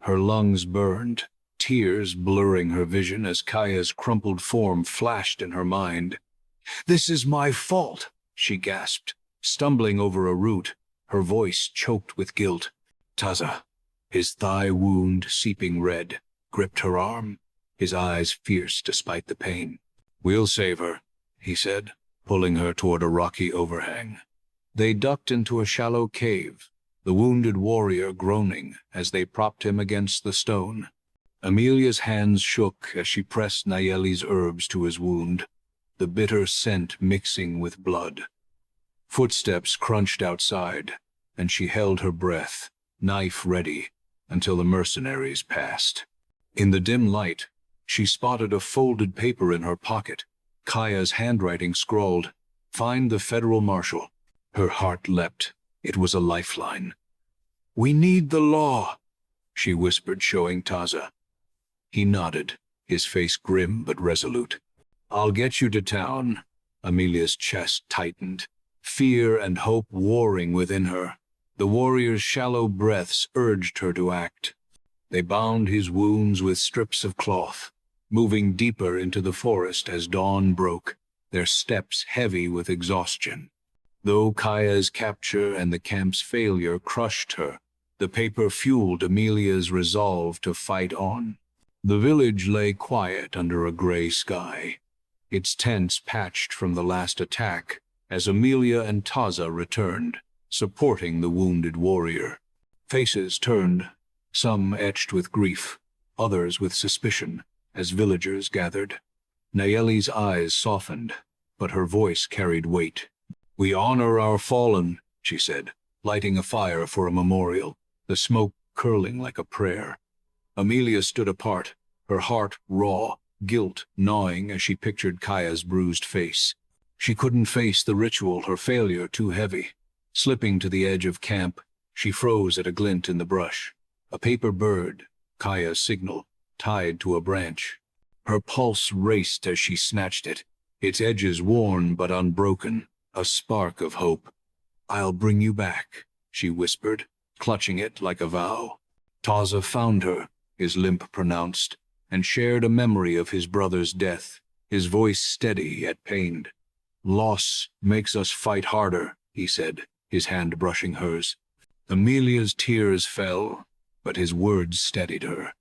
Her lungs burned, tears blurring her vision as Kaya's crumpled form flashed in her mind. "This is my fault," she gasped, stumbling over a root, her voice choked with guilt. Taza, his thigh wound seeping red, gripped her arm, his eyes fierce despite the pain. "We'll save her," he said, pulling her toward a rocky overhang. They ducked into a shallow cave, the wounded warrior groaning as they propped him against the stone. Amelia's hands shook as she pressed Nayeli's herbs to his wound, the bitter scent mixing with blood. Footsteps crunched outside, and she held her breath, knife ready, until the mercenaries passed. In the dim light, she spotted a folded paper in her pocket, Kaya's handwriting scrawled, "Find the federal marshal." Her heart leapt. It was a lifeline. "We need the law," she whispered, showing Taza. He nodded, his face grim but resolute. "I'll get you to town." Amelia's chest tightened, fear and hope warring within her. The warrior's shallow breaths urged her to act. They bound his wounds with strips of cloth, moving deeper into the forest as dawn broke, their steps heavy with exhaustion. Though Kaya's capture and the camp's failure crushed her, the paper fueled Amelia's resolve to fight on. The village lay quiet under a gray sky, its tents patched from the last attack as Amelia and Taza returned, supporting the wounded warrior. Faces turned, some etched with grief, others with suspicion, as villagers gathered. Nayeli's eyes softened, but her voice carried weight. "We honor our fallen," she said, lighting a fire for a memorial, the smoke curling like a prayer. Amelia stood apart, her heart raw, guilt gnawing as she pictured Kaya's bruised face. She couldn't face the ritual, her failure too heavy. Slipping to the edge of camp, she froze at a glint in the brush. A paper bird, Kaya's signal, tied to a branch. Her pulse raced as she snatched it, its edges worn but unbroken, a spark of hope. "I'll bring you back," she whispered, clutching it like a vow. Taza found her, his limp pronounced, and shared a memory of his brother's death, his voice steady yet pained. "Loss makes us fight harder," he said, his hand brushing hers. Amelia's tears fell, but his words steadied her.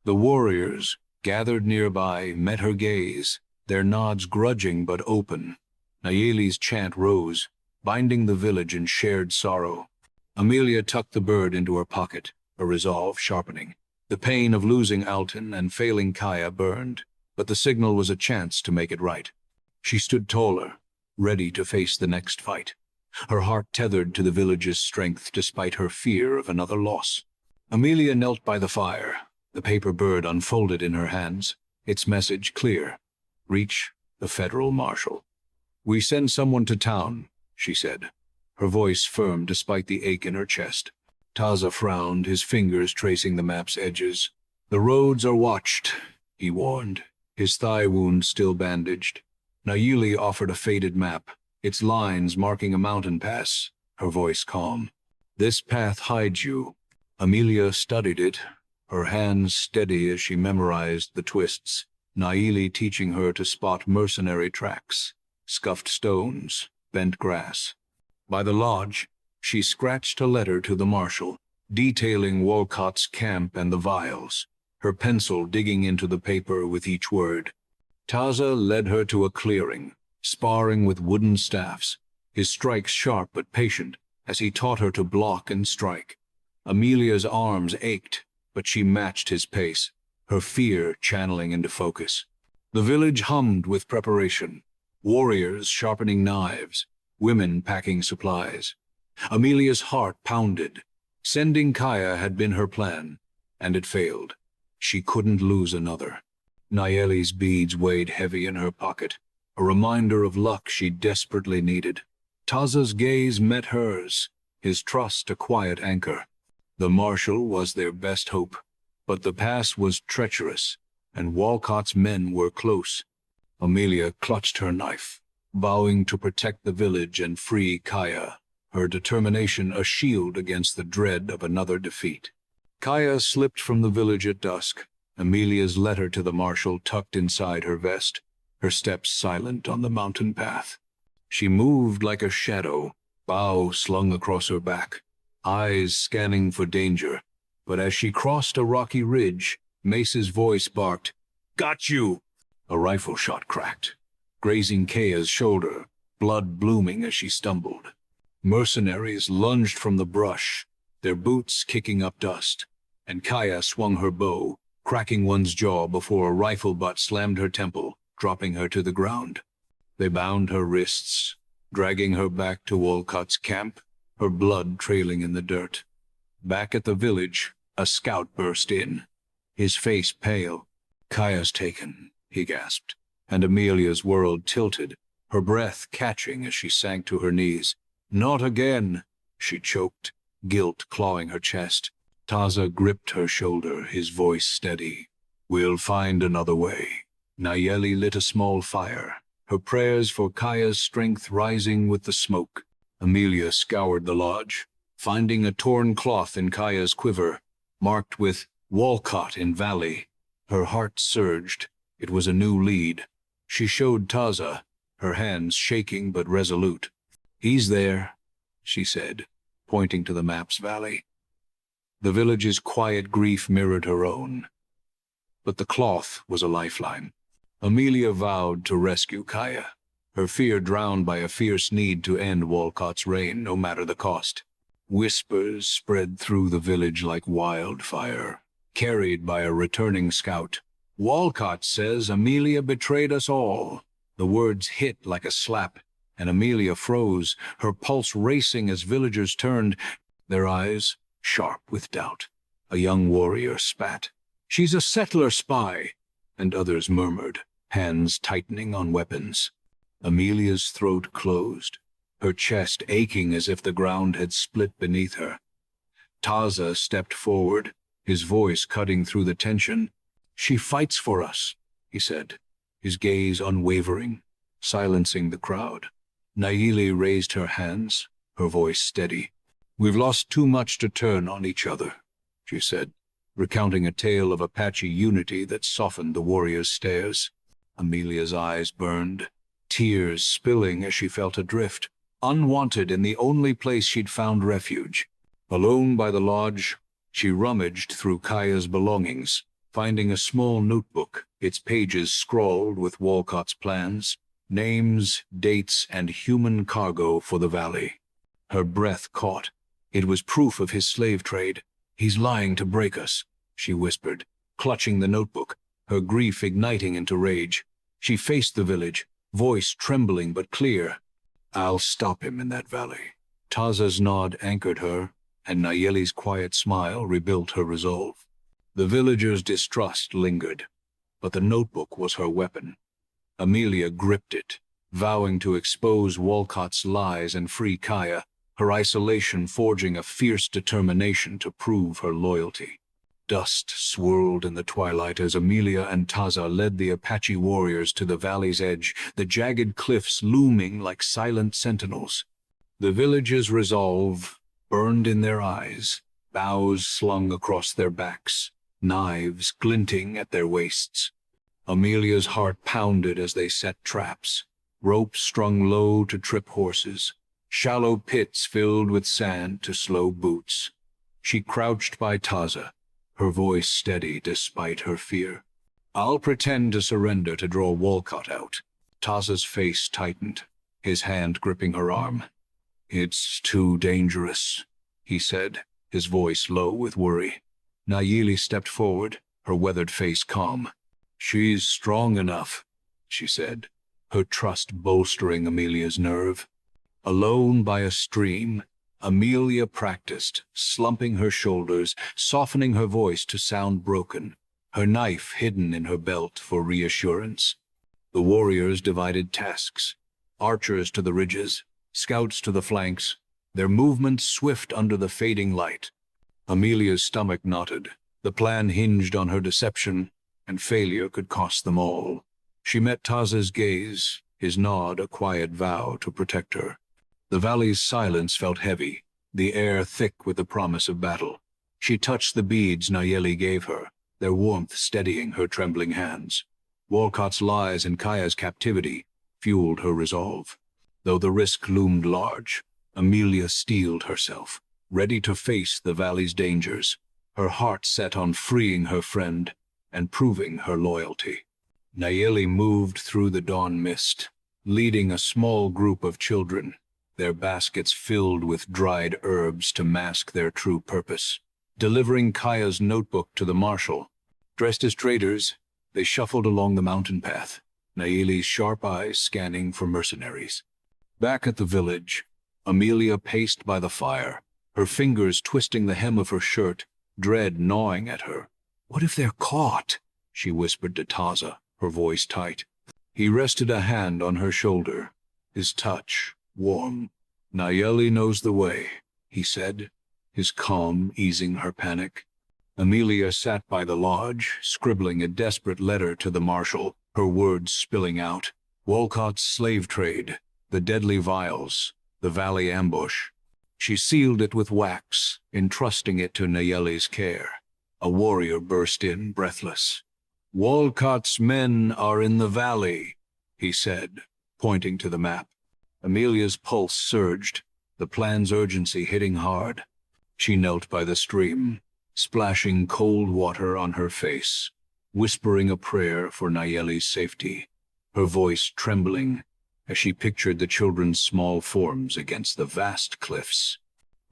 The warriors, gathered nearby, met her gaze, their nods grudging but open. Nayeli's chant rose, binding the village in shared sorrow. Amelia tucked the bird into her pocket, her resolve sharpening. The pain of losing Alton and failing Kaya burned, but the signal was a chance to make it right. She stood taller, ready to face the next fight, her heart tethered to the village's strength despite her fear of another loss. Amelia knelt by the fire, the paper bird unfolded in her hands, its message clear. "Reach the federal marshal." "We send someone to town," she said, her voice firm despite the ache in her chest. Taza frowned, his fingers tracing the map's edges. "The roads are watched," he warned, his thigh wound still bandaged. Nayeli offered a faded map, its lines marking a mountain pass, her voice calm. "This path hides you." Amelia studied it, her hands steady as she memorized the twists, Nayeli teaching her to spot mercenary tracks, scuffed stones, bent grass. By the lodge, she scratched a letter to the marshal, detailing Walcott's camp and the Vows, her pencil digging into the paper with each word. Taza led her to a clearing, sparring with wooden staffs, his strikes sharp but patient as he taught her to block and strike. Amelia's arms ached, but she matched his pace, her fear channeling into focus. The village hummed with preparation, warriors sharpening knives, women packing supplies. Amelia's heart pounded. Sending Kaya had been her plan, and it failed. She couldn't lose another. Nayeli's beads weighed heavy in her pocket, a reminder of luck she desperately needed. Taza's gaze met hers, his trust a quiet anchor. The marshal was their best hope, but the pass was treacherous, and Walcott's men were close. Amelia clutched her knife, vowing to protect the village and free Kaya, her determination a shield against the dread of another defeat. Kaya slipped from the village at dusk, Amelia's letter to the marshal tucked inside her vest, her steps silent on the mountain path. She moved like a shadow, bow slung across her back, eyes scanning for danger. But as she crossed a rocky ridge, Mace's voice barked, "Got you!" A rifle shot cracked, grazing Kaya's shoulder, blood blooming as she stumbled. Mercenaries lunged from the brush, their boots kicking up dust, and Kaya swung her bow, cracking one's jaw before a rifle butt slammed her temple, dropping her to the ground. They bound her wrists, dragging her back to Walcott's camp, her blood trailing in the dirt. Back at the village, a scout burst in, his face pale. "Kaya's taken," he gasped, and Amelia's world tilted, her breath catching as she sank to her knees. "Not again," she choked, guilt clawing her chest. Taza gripped her shoulder, his voice steady. "We'll find another way." Nayeli lit a small fire, her prayers for Kaya's strength rising with the smoke. Amelia scoured the lodge, finding a torn cloth in Kaya's quiver, marked with "Walcott in Valley." Her heart surged. It was a new lead. She showed Taza, her hands shaking but resolute. "He's there," she said, pointing to the map's valley. The village's quiet grief mirrored her own. But the cloth was a lifeline. Amelia vowed to rescue Kaya, her fear drowned by a fierce need to end Walcott's reign, no matter the cost. Whispers spread through the village like wildfire, carried by a returning scout. "Walcott says Amelia betrayed us all." The words hit like a slap, and Amelia froze, her pulse racing as villagers turned, their eyes sharp with doubt. A young warrior spat, "She's a settler spy," and others murmured, hands tightening on weapons. Amelia's throat closed, her chest aching as if the ground had split beneath her. Taza stepped forward, his voice cutting through the tension. "She fights for us," he said, his gaze unwavering, silencing the crowd. Nayeli raised her hands, her voice steady. "We've lost too much to turn on each other," she said, recounting a tale of Apache unity that softened the warrior's stares. Amelia's eyes burned, tears spilling as she felt adrift, unwanted in the only place she'd found refuge. Alone by the lodge, she rummaged through Kaya's belongings, finding a small notebook, its pages scrawled with Walcott's plans, names, dates, and human cargo for the valley. Her breath caught. It was proof of his slave trade. "He's lying to break us," she whispered, clutching the notebook, her grief igniting into rage. She faced the village, voice trembling but clear. "I'll stop him in that valley." Taza's nod anchored her, and Nayeli's quiet smile rebuilt her resolve. The villagers' distrust lingered, but the notebook was her weapon. Amelia gripped it, vowing to expose Walcott's lies and free Kaya, her isolation forging a fierce determination to prove her loyalty. Dust swirled in the twilight as Amelia and Taza led the Apache warriors to the valley's edge, the jagged cliffs looming like silent sentinels. The village's resolve burned in their eyes, bows slung across their backs, knives glinting at their waists. Amelia's heart pounded as they set traps, ropes strung low to trip horses, shallow pits filled with sand to slow boots. She crouched by Taza, her voice steady despite her fear. "I'll pretend to surrender to draw Walcott out." Taza's face tightened, his hand gripping her arm. "It's too dangerous," he said, his voice low with worry. Nayeli stepped forward, her weathered face calm. "She's strong enough," she said, her trust bolstering Amelia's nerve. Alone by a stream, Amelia practiced, slumping her shoulders, softening her voice to sound broken, her knife hidden in her belt for reassurance. The warriors divided tasks, archers to the ridges, scouts to the flanks, their movements swift under the fading light. Amelia's stomach knotted. The plan hinged on her deception, and failure could cost them all. She met Taza's gaze, his nod a quiet vow to protect her. The valley's silence felt heavy, the air thick with the promise of battle. She touched the beads Nayeli gave her, their warmth steadying her trembling hands. Walcott's lies and Kaya's captivity fueled her resolve. Though the risk loomed large, Amelia steeled herself, ready to face the valley's dangers, her heart set on freeing her friend and proving her loyalty. Nayeli moved through the dawn mist, leading a small group of children, their baskets filled with dried herbs to mask their true purpose. Delivering Kaya's notebook to the marshal, dressed as traders, they shuffled along the mountain path, Nayeli's sharp eyes scanning for mercenaries. Back at the village, Amelia paced by the fire, her fingers twisting the hem of her shirt, dread gnawing at her. "What if they're caught?" she whispered to Taza, her voice tight. He rested a hand on her shoulder, his touch warm. "Nayeli knows the way," he said, his calm easing her panic. Amelia sat by the lodge, scribbling a desperate letter to the marshal, her words spilling out. Walcott's slave trade, the deadly vials, the valley ambush. She sealed it with wax, entrusting it to Nayeli's care. A warrior burst in, breathless. "Walcott's men are in the valley," he said, pointing to the map. Amelia's pulse surged, the plan's urgency hitting hard. She knelt by the stream, splashing cold water on her face, whispering a prayer for Nayeli's safety, her voice trembling as she pictured the children's small forms against the vast cliffs.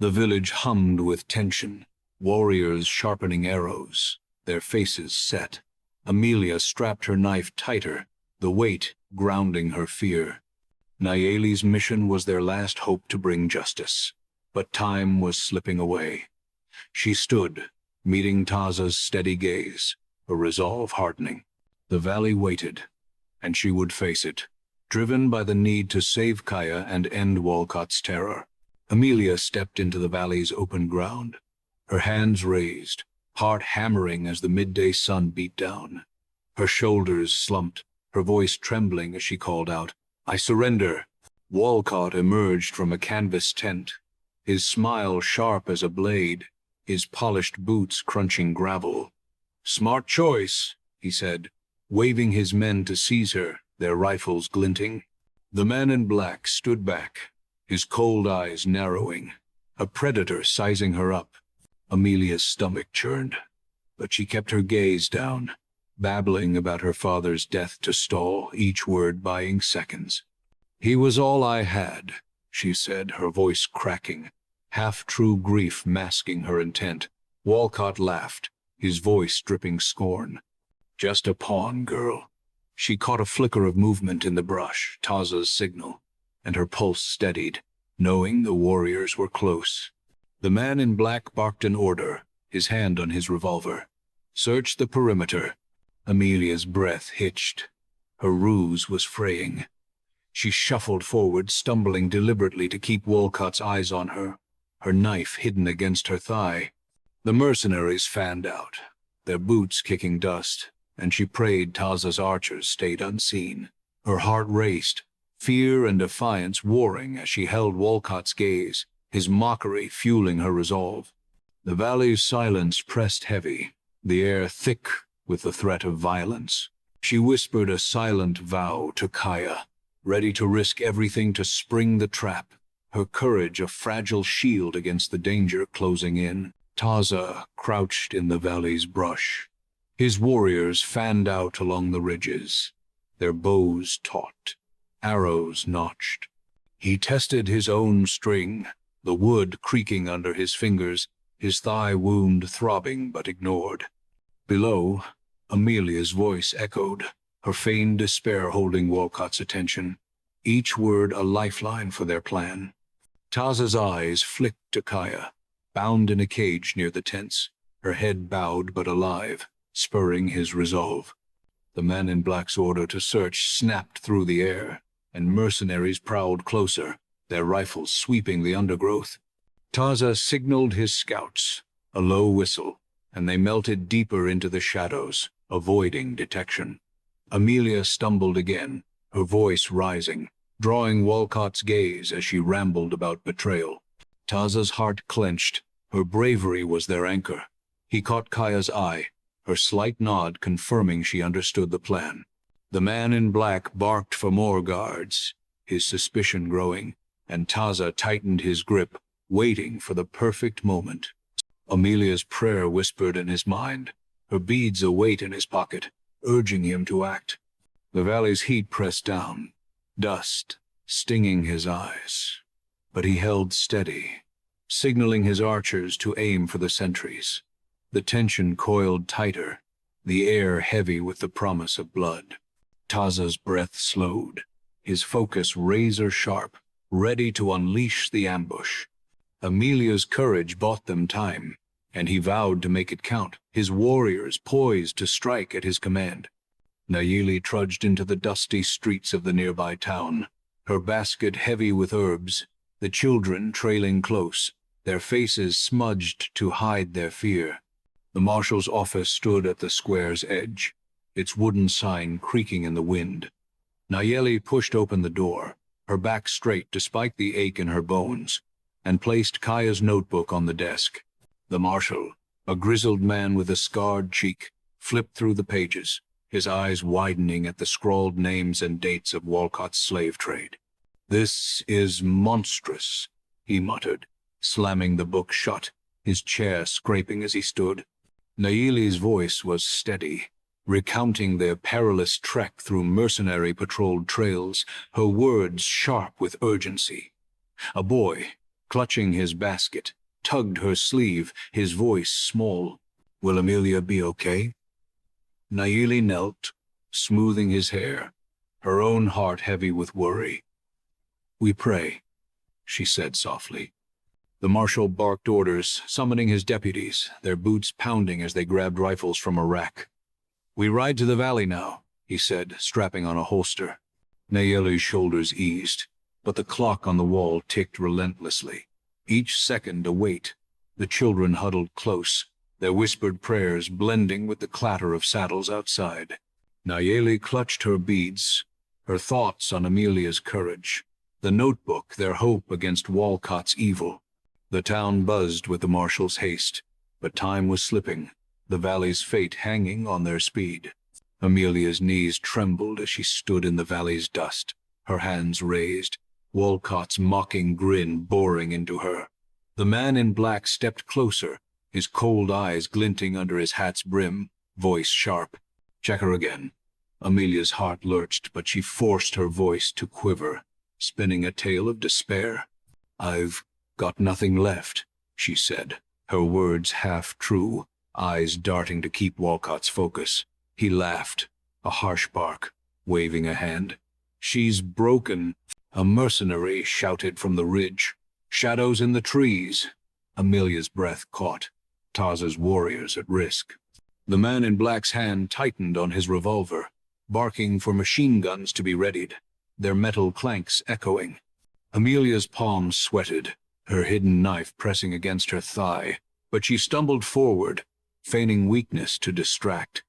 The village hummed with tension, warriors sharpening arrows, their faces set. Amelia strapped her knife tighter, the weight grounding her fear. Nayeli's mission was their last hope to bring justice, but time was slipping away. She stood, meeting Taza's steady gaze, her resolve hardening. The valley waited, and she would face it, driven by the need to save Kaya and end Walcott's terror. Amelia stepped into the valley's open ground, her hands raised, heart hammering as the midday sun beat down. Her shoulders slumped, her voice trembling as she called out, "I surrender." Walcott emerged from a canvas tent, his smile sharp as a blade, his polished boots crunching gravel. "Smart choice," he said, waving his men to seize her, their rifles glinting. The man in black stood back, his cold eyes narrowing, a predator sizing her up. Amelia's stomach churned, but she kept her gaze down, babbling about her father's death to stall, each word buying seconds. "He was all I had," she said, her voice cracking, half-true grief masking her intent. Walcott laughed, his voice dripping scorn. "Just a pawn, girl." She caught a flicker of movement in the brush, Taza's signal, and her pulse steadied, knowing the warriors were close. The man in black barked an order, his hand on his revolver. "Search the perimeter." Amelia's breath hitched. Her ruse was fraying. She shuffled forward, stumbling deliberately to keep Walcott's eyes on her, her knife hidden against her thigh. The mercenaries fanned out, their boots kicking dust, and she prayed Taza's archers stayed unseen. Her heart raced, fear and defiance warring as she held Walcott's gaze, his mockery fueling her resolve. The valley's silence pressed heavy, the air thick with the threat of violence. She whispered a silent vow to Kaya, ready to risk everything to spring the trap, her courage a fragile shield against the danger closing in. Taza crouched in the valley's brush, his warriors fanned out along the ridges, their bows taut, arrows notched. He tested his own string, the wood creaking under his fingers, his thigh wound throbbing but ignored. Below, Amelia's voice echoed, her feigned despair holding Walcott's attention, each word a lifeline for their plan. Taza's eyes flicked to Kaya, bound in a cage near the tents, her head bowed but alive, spurring his resolve. The man in black's order to search snapped through the air, and mercenaries prowled closer, their rifles sweeping the undergrowth. Taza signaled his scouts, a low whistle, and they melted deeper into the shadows, avoiding detection. Amelia stumbled again, her voice rising, drawing Walcott's gaze as she rambled about betrayal. Taza's heart clenched, her bravery was their anchor. He caught Kaya's eye, her slight nod confirming she understood the plan. The man in black barked for more guards, his suspicion growing, and Taza tightened his grip, waiting for the perfect moment. Amelia's prayer whispered in his mind, her beads a weight in his pocket, urging him to act. The valley's heat pressed down, dust stinging his eyes. But he held steady, signaling his archers to aim for the sentries. The tension coiled tighter, the air heavy with the promise of blood. Taza's breath slowed, his focus razor-sharp, ready to unleash the ambush. Amelia's courage bought them time, and he vowed to make it count, his warriors poised to strike at his command. Nayeli trudged into the dusty streets of the nearby town, her basket heavy with herbs, the children trailing close, their faces smudged to hide their fear. The marshal's office stood at the square's edge, its wooden sign creaking in the wind. Nayeli pushed open the door, her back straight despite the ache in her bones, and placed Kaya's notebook on the desk. The marshal, a grizzled man with a scarred cheek, flipped through the pages, his eyes widening at the scrawled names and dates of Walcott's slave trade. "This is Monstrous," he muttered, slamming the book shut, his chair scraping as he stood. Nayeli's voice was steady, recounting their perilous trek through mercenary-patrolled trails, her words sharp with urgency. A boy, clutching his basket, tugged her sleeve, his voice small. "Will Amelia be okay?" Nayeli knelt, smoothing his hair, her own heart heavy with worry. "We pray," she said softly. The marshal barked orders, summoning his deputies, their boots pounding as they grabbed rifles from a rack. "We ride to the valley now," he said, strapping on a holster. Nayeli's shoulders eased, but the clock on the wall ticked relentlessly. Each second a weight. The children huddled close, their whispered prayers blending with the clatter of saddles outside. Nayeli clutched her beads, her thoughts on Amelia's courage, the notebook their hope against Walcott's evil. The town buzzed with the marshal's haste, but time was slipping, the valley's fate hanging on their speed. Amelia's knees trembled as she stood in the valley's dust, her hands raised, Walcott's mocking grin boring into her. The man in black stepped closer, his cold eyes glinting under his hat's brim, voice sharp. "Check her again." Amelia's heart lurched, but she forced her voice to quiver, spinning a tale of despair. "I've got nothing left," she said, her words half true, eyes darting to keep Walcott's focus. He laughed, a harsh bark, waving a hand. "She's broken," a mercenary shouted from the ridge. "Shadows in the trees." Amelia's breath caught. Taza's warriors at risk. The man in black's hand tightened on his revolver, barking for machine guns to be readied, their metal clanks echoing. Amelia's palms sweated, her hidden knife pressing against her thigh, but she stumbled forward, feigning weakness to distract.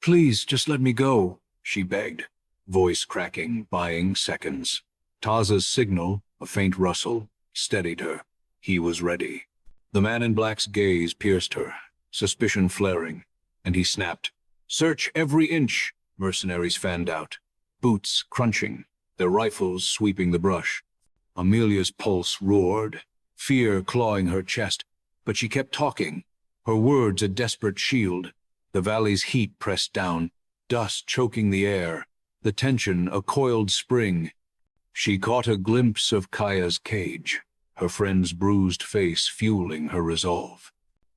"Please, just let me go," she begged, voice cracking, buying seconds. Taza's signal, a faint rustle, steadied her. He was ready. The man in black's gaze pierced her, suspicion flaring, and he snapped. "Search every inch," mercenaries fanned out, boots crunching, their rifles sweeping the brush. Amelia's pulse roared, fear clawing her chest, but she kept talking, her words a desperate shield. The valley's heat pressed down, dust choking the air, the tension a coiled spring. She caught a glimpse of Kaya's cage, her friend's bruised face fueling her resolve.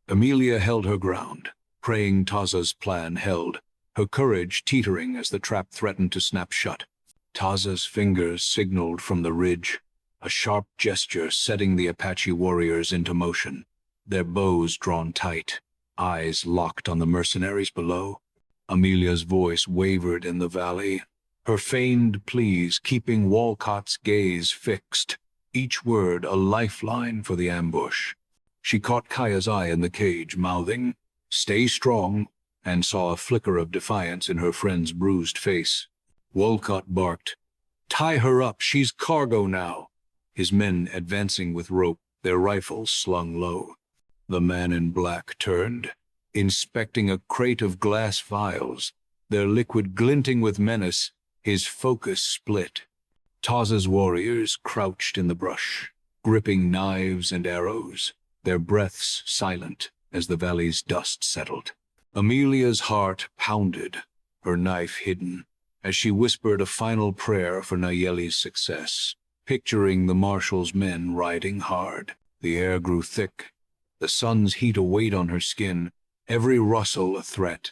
Amelia held her ground, praying Taza's plan held, her courage teetering as the trap threatened to snap shut. Taza's fingers signaled from the ridge, a sharp gesture setting the Apache warriors into motion, their bows drawn tight, eyes locked on the mercenaries below. Amelia's voice wavered in the valley, her feigned pleas keeping Walcott's gaze fixed, each word a lifeline for the ambush. She caught Kaya's eye in the cage, mouthing, "Stay strong," and saw a flicker of defiance in her friend's bruised face. Walcott barked, "Tie her up, she's cargo now," his men advancing with rope, their rifles slung low. The man in black turned, inspecting a crate of glass vials, their liquid glinting with menace, his focus split. Taza's warriors crouched in the brush, gripping knives and arrows, their breaths silent as the valley's dust settled. Amelia's heart pounded, her knife hidden, as she whispered a final prayer for Nayeli's success, picturing the marshal's men riding hard. The air grew thick, the sun's heat a weight on her skin, every rustle a threat.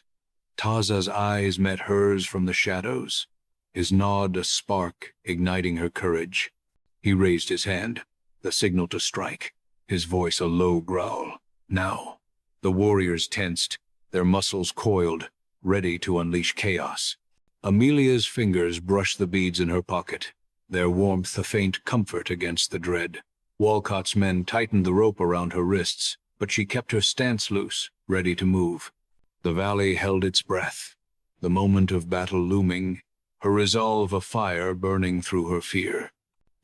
Taza's eyes met hers from the shadows, his nod a spark igniting her courage. He raised his hand, the signal to strike, his voice a low growl. Now, the warriors tensed, their muscles coiled, ready to unleash chaos. Amelia's fingers brushed the beads in her pocket, their warmth a faint comfort against the dread. Walcott's men tightened the rope around her wrists, but she kept her stance loose, ready to move. The valley held its breath, the moment of battle looming, her resolve a fire burning through her fear.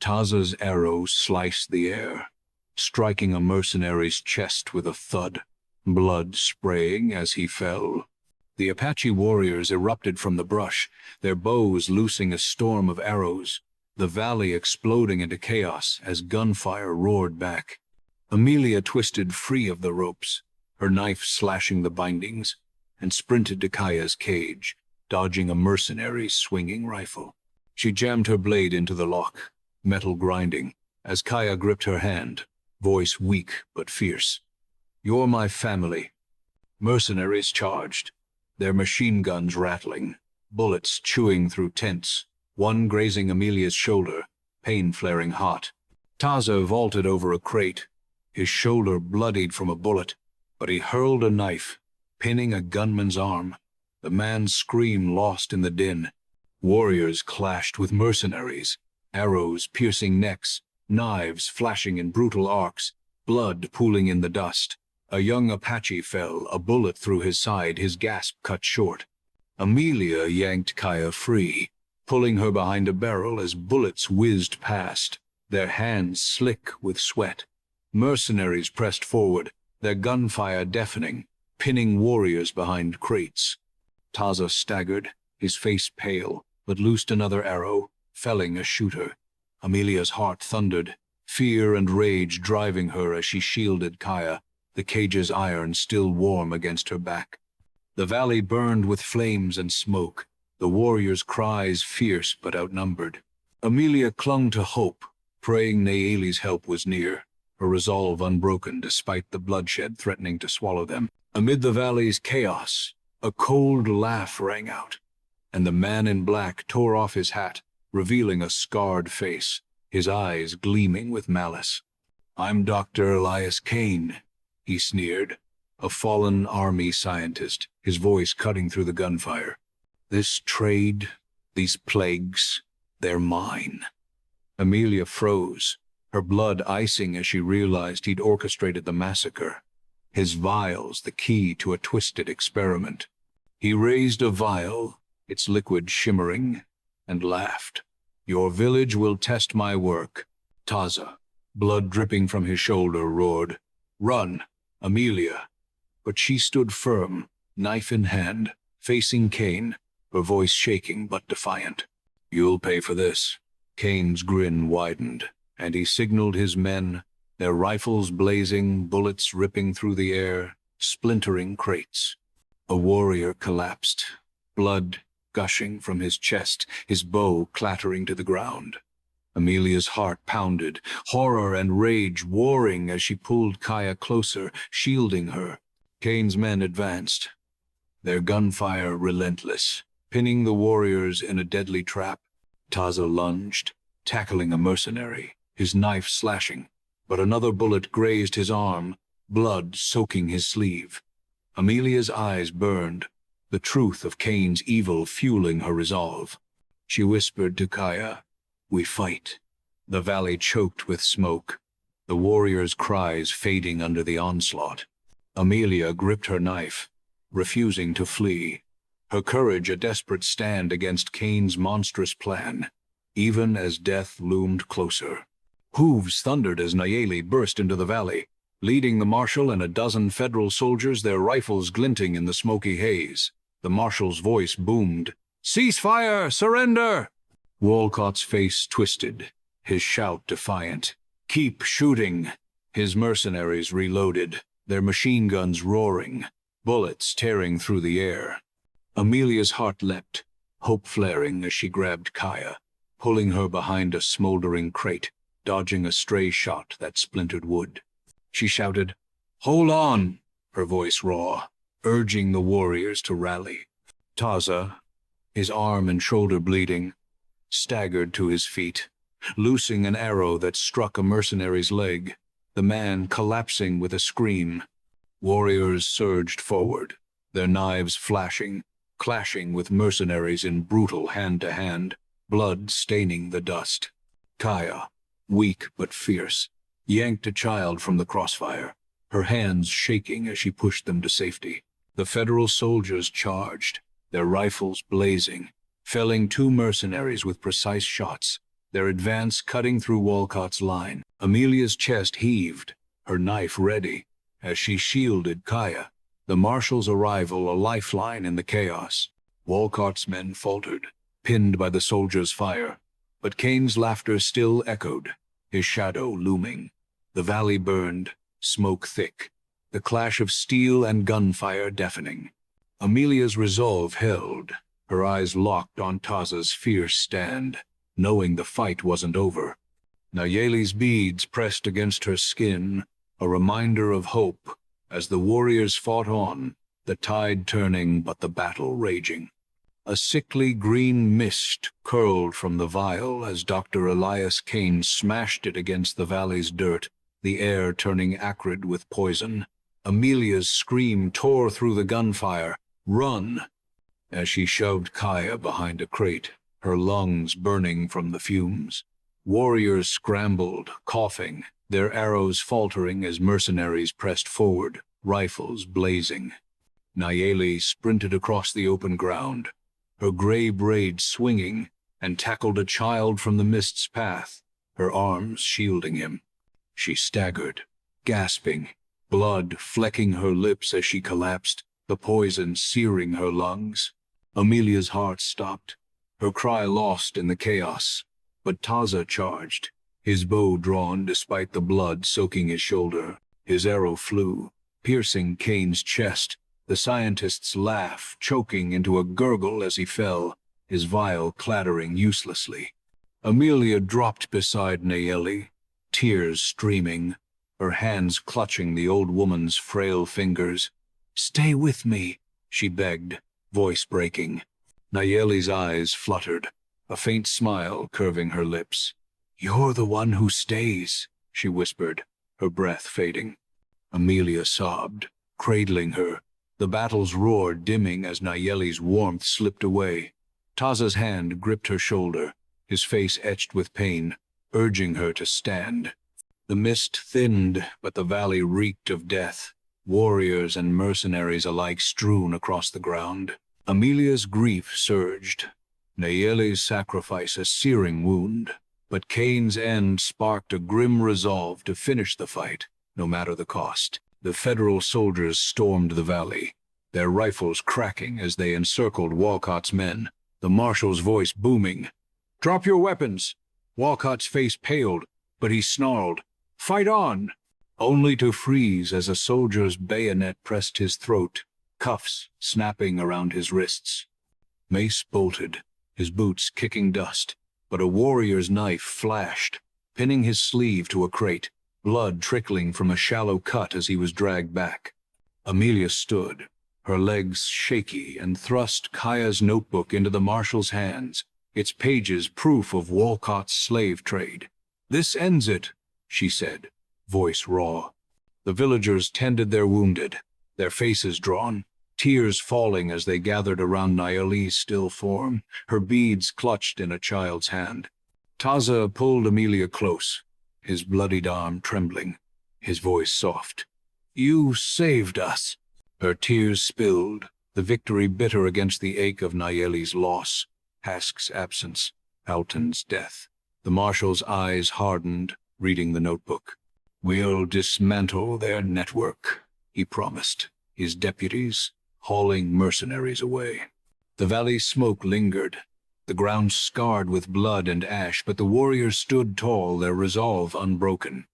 Taza's arrow sliced the air, striking a mercenary's chest with a thud, blood spraying as he fell. The Apache warriors erupted from the brush, their bows loosing a storm of arrows, the valley exploding into chaos as gunfire roared back. Amelia twisted free of the ropes, her knife slashing the bindings, and sprinted to Kaya's cage, dodging a mercenary's swinging rifle. She jammed her blade into the lock, metal grinding, as Kaya gripped her hand, voice weak but fierce. "You're my family." Mercenaries charged, their machine guns rattling, bullets chewing through tents, one grazing Amelia's shoulder, pain flaring hot. Taza vaulted over a crate, his shoulder bloodied from a bullet, but he hurled a knife, pinning a gunman's arm. The man's scream lost in the din. Warriors clashed with mercenaries, arrows piercing necks, knives flashing in brutal arcs, blood pooling in the dust. A young Apache fell, a bullet through his side, his gasp cut short. Amelia yanked Kaya free, pulling her behind a barrel as bullets whizzed past, their hands slick with sweat. Mercenaries pressed forward, their gunfire deafening, pinning warriors behind crates. Taza staggered, his face pale, but loosed another arrow, felling a shooter. Amelia's heart thundered, fear and rage driving her as she shielded Kaya, the cage's iron still warm against her back. The valley burned with flames and smoke, the warriors' cries fierce but outnumbered. Amelia clung to hope, praying Nayeli's help was near, her resolve unbroken despite the bloodshed threatening to swallow them. Amid the valley's chaos, a cold laugh rang out, and the man in black tore off his hat, revealing a scarred face, his eyes gleaming with malice. "I'm Dr. Elias Kane," he sneered, a fallen army scientist, his voice cutting through the gunfire. "This trade, these plagues, they're mine." Amelia froze, her blood icing as she realized he'd orchestrated the massacre. His vials, the key to a twisted experiment. He raised a vial, its liquid shimmering, and laughed. "Your village will test my work." Taza, blood dripping from his shoulder, roared, "Run, Amelia!" But she stood firm, knife in hand, facing Kane, her voice shaking but defiant. "You'll pay for this." Kane's grin widened, and he signaled his men, their rifles blazing, bullets ripping through the air, splintering crates. A warrior collapsed, blood gushing from his chest, his bow clattering to the ground. Amelia's heart pounded, horror and rage warring as she pulled Kaya closer, shielding her. Kane's men advanced, their gunfire relentless, pinning the warriors in a deadly trap. Taza lunged, tackling a mercenary, his knife slashing, but another bullet grazed his arm, blood soaking his sleeve. Amelia's eyes burned, the truth of Kane's evil fueling her resolve. She whispered to Kaya, "We fight." The valley choked with smoke, the warriors' cries fading under the onslaught. Amelia gripped her knife, refusing to flee, her courage a desperate stand against Kane's monstrous plan, even as death loomed closer. Hooves thundered as Nayeli burst into the valley, leading the marshal and a dozen federal soldiers, their rifles glinting in the smoky haze. The marshal's voice boomed, "Cease fire! Surrender!" Walcott's face twisted, his shout defiant. "Keep shooting!" His mercenaries reloaded, their machine guns roaring, bullets tearing through the air. Amelia's heart leapt, hope flaring as she grabbed Kaya, pulling her behind a smoldering crate, dodging a stray shot that splintered wood. She shouted, "Hold on!" her voice raw, urging the warriors to rally. Taza, his arm and shoulder bleeding, staggered to his feet, loosing an arrow that struck a mercenary's leg, the man collapsing with a scream. Warriors surged forward, their knives flashing, clashing with mercenaries in brutal hand-to-hand, blood staining the dust. Kaya, weak but fierce, yanked a child from the crossfire, her hands shaking as she pushed them to safety. The federal soldiers charged, their rifles blazing, felling 2 mercenaries with precise shots, their advance cutting through Walcott's line. Amelia's chest heaved, her knife ready, as she shielded Kaya, the marshal's arrival a lifeline in the chaos. Walcott's men faltered, pinned by the soldiers' fire, but Kane's laughter still echoed, his shadow looming. The valley burned, smoke thick, the clash of steel and gunfire deafening. Amelia's resolve held, her eyes locked on Taza's fierce stand, knowing the fight wasn't over. Nayeli's beads pressed against her skin, a reminder of hope, as the warriors fought on, the tide turning but the battle raging. A sickly green mist curled from the vial as Dr. Elias Kane smashed it against the valley's dirt, the air turning acrid with poison. Amelia's scream tore through the gunfire, "Run!" as she shoved Kaya behind a crate, her lungs burning from the fumes. Warriors scrambled, coughing, their arrows faltering as mercenaries pressed forward, rifles blazing. Nayeli sprinted across the open ground, her gray braids swinging, and tackled a child from the mist's path, her arms shielding him. She staggered, gasping, blood flecking her lips as she collapsed, the poison searing her lungs. Amelia's heart stopped, her cry lost in the chaos. But Taza charged, his bow drawn despite the blood soaking his shoulder. His arrow flew, piercing Kane's chest. The scientist's laugh choking into a gurgle as he fell, his vial clattering uselessly. Amelia dropped beside Nayeli, tears streaming, her hands clutching the old woman's frail fingers. "Stay with me," she begged, voice breaking. Nayeli's eyes fluttered, a faint smile curving her lips. "You're the one who stays," she whispered, her breath fading. Amelia sobbed, cradling her, the battle's roar dimming as Nayeli's warmth slipped away. Taza's hand gripped her shoulder, his face etched with pain, urging her to stand. The mist thinned, but the valley reeked of death, warriors and mercenaries alike strewn across the ground. Amelia's grief surged, Nayeli's sacrifice a searing wound, but Kane's end sparked a grim resolve to finish the fight, no matter the cost. The Federal soldiers stormed the valley, their rifles cracking as they encircled Walcott's men, the marshal's voice booming. "Drop your weapons!" Walcott's face paled, but he snarled, "Fight on!" only to freeze as a soldier's bayonet pressed his throat, cuffs snapping around his wrists. Mace bolted, his boots kicking dust, but a warrior's knife flashed, pinning his sleeve to a crate, blood trickling from a shallow cut as he was dragged back. Amelia stood, her legs shaky, and thrust Kaya's notebook into the marshal's hands, its pages proof of Walcott's slave trade. "This ends it," she said, voice raw. The villagers tended their wounded, their faces drawn, tears falling as they gathered around Nayeli's still form, her beads clutched in a child's hand. Taza pulled Amelia close, his bloodied arm trembling, his voice soft. "You saved us." Her tears spilled, the victory bitter against the ache of Nayeli's loss, Hask's absence, Alton's death. The marshal's eyes hardened, reading the notebook. "We'll dismantle their network," he promised, his deputies hauling mercenaries away. The valley's smoke lingered, the ground scarred with blood and ash, but the warriors stood tall, their resolve unbroken.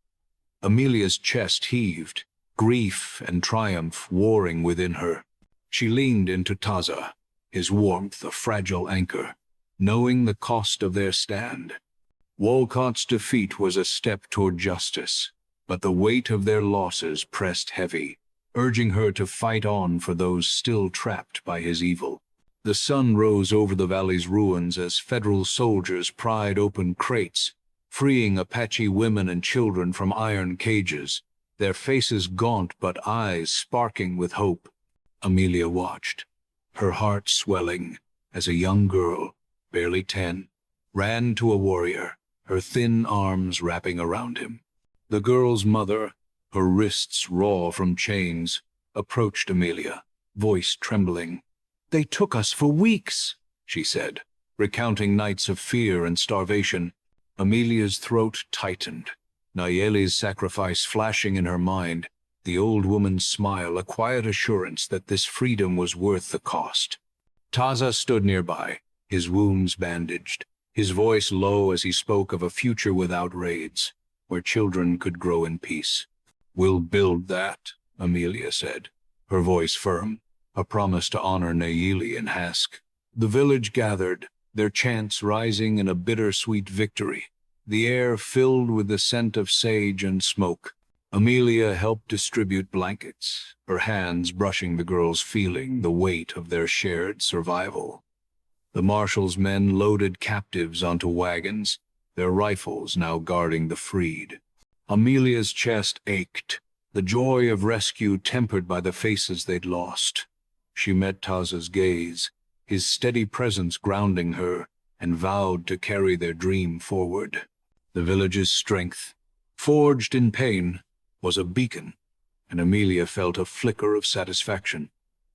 Amelia's chest heaved, grief and triumph warring within her. She leaned into Taza, his warmth a fragile anchor, knowing the cost of their stand. Walcott's defeat was a step toward justice, but the weight of their losses pressed heavy, urging her to fight on for those still trapped by his evil. The sun rose over the valley's ruins as Federal soldiers pried open crates, freeing Apache women and children from iron cages, their faces gaunt but eyes sparking with hope. Amelia watched, her heart swelling, as a young girl, barely 10, ran to a warrior, her thin arms wrapping around him. The girl's mother, her wrists raw from chains, approached Amelia, voice trembling. "They took us for weeks," she said, recounting nights of fear and starvation. Amelia's throat tightened, Nayeli's sacrifice flashing in her mind, the old woman's smile a quiet assurance that this freedom was worth the cost. Taza stood nearby, his wounds bandaged, his voice low as he spoke of a future without raids, where children could grow in peace. "We'll build that," Amelia said, her voice firm, a promise to honor Nayeli and Hask. The village gathered, their chants rising in a bittersweet victory, the air filled with the scent of sage and smoke. Amelia helped distribute blankets, her hands brushing the girls, feeling the weight of their shared survival. The marshal's men loaded captives onto wagons, their rifles now guarding the freed. Amelia's chest ached, the joy of rescue tempered by the faces they'd lost. She met Taza's gaze, his steady presence grounding her, and vowed to carry their dream forward. The village's strength, forged in pain, was a beacon, and Amelia felt a flicker of satisfaction,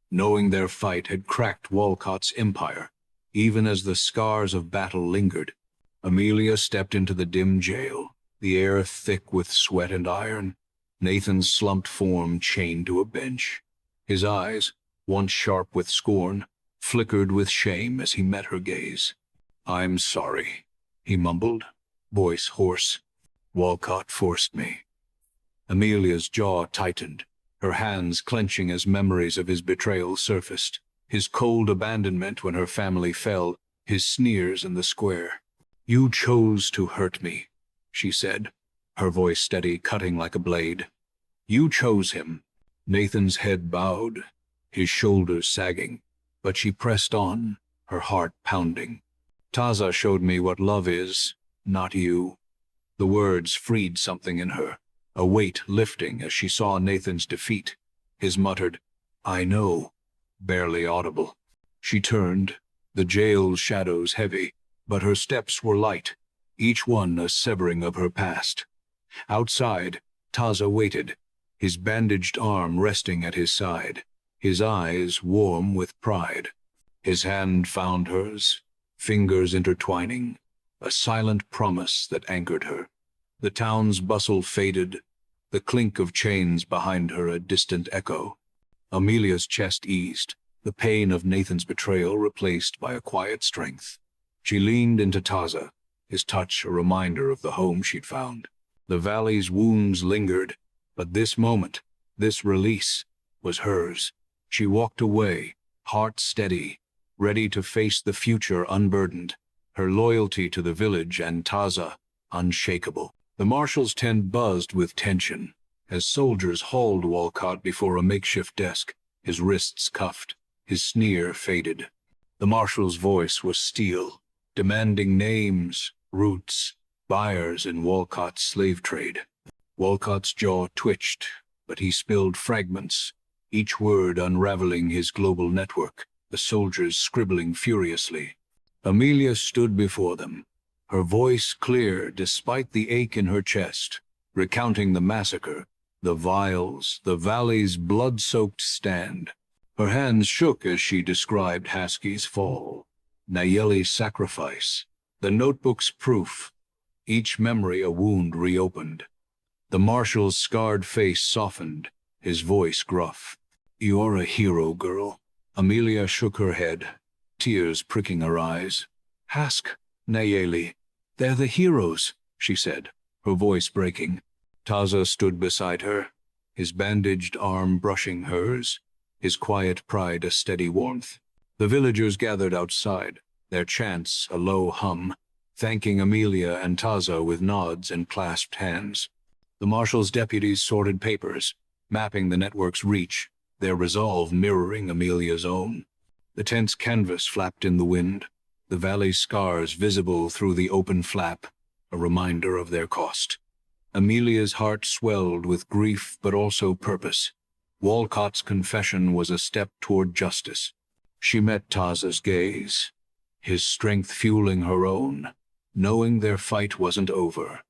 knowing their fight had cracked Walcott's empire, even as the scars of battle lingered. Amelia stepped into the dim jail, the air thick with sweat and iron, Nathan's slumped form chained to a bench. His eyes, once sharp with scorn, flickered with shame as he met her gaze. "I'm sorry," he mumbled, voice hoarse. "Walcott forced me." Amelia's jaw tightened, her hands clenching as memories of his betrayal surfaced, his cold abandonment when her family fell, his sneers in the square. "You chose to hurt me," she said, her voice steady, cutting like a blade. "You chose him." Nathan's head bowed, his shoulders sagging, but she pressed on, her heart pounding. "Taza showed me what love is, not you." The words freed something in her, a weight lifting as she saw Nathan's defeat, his muttered, "I know," barely audible. She turned, the jail's shadows heavy, but her steps were light, each one a severing of her past. Outside, Taza waited, his bandaged arm resting at his side, his eyes warm with pride. His hand found hers, fingers intertwining, a silent promise that anchored her. The town's bustle faded, the clink of chains behind her a distant echo. Amelia's chest eased, the pain of Nathan's betrayal replaced by a quiet strength. She leaned into Taza, his touch a reminder of the home she'd found. The valley's wounds lingered, but this moment, this release, was hers. She walked away, heart steady, ready to face the future unburdened, her loyalty to the village and Taza unshakable. The marshal's tent buzzed with tension as soldiers hauled Walcott before a makeshift desk, his wrists cuffed, his sneer faded. The marshal's voice was steel, demanding names, routes, buyers in Walcott's slave trade. Walcott's jaw twitched, but he spilled fragments, each word unraveling his global network, the soldiers scribbling furiously. Amelia stood before them, her voice clear despite the ache in her chest, recounting the massacre, the vials, the valley's blood-soaked stand. Her hands shook as she described Haskey's fall, Nayeli's sacrifice, the notebook's proof, each memory a wound reopened. The marshal's scarred face softened, his voice gruff. "You're a hero, girl." Amelia shook her head, tears pricking her eyes. "Hask, Nayeli, they're the heroes," she said, her voice breaking. Taza stood beside her, his bandaged arm brushing hers, his quiet pride a steady warmth. The villagers gathered outside, their chants a low hum, thanking Amelia and Taza with nods and clasped hands. The marshal's deputies sorted papers, mapping the network's reach, their resolve mirroring Amelia's own. The tent's canvas flapped in the wind, the valley's scars visible through the open flap, a reminder of their cost. Amelia's heart swelled with grief but also purpose. Walcott's confession was a step toward justice. She met Taza's gaze, his strength fueling her own, knowing their fight wasn't over.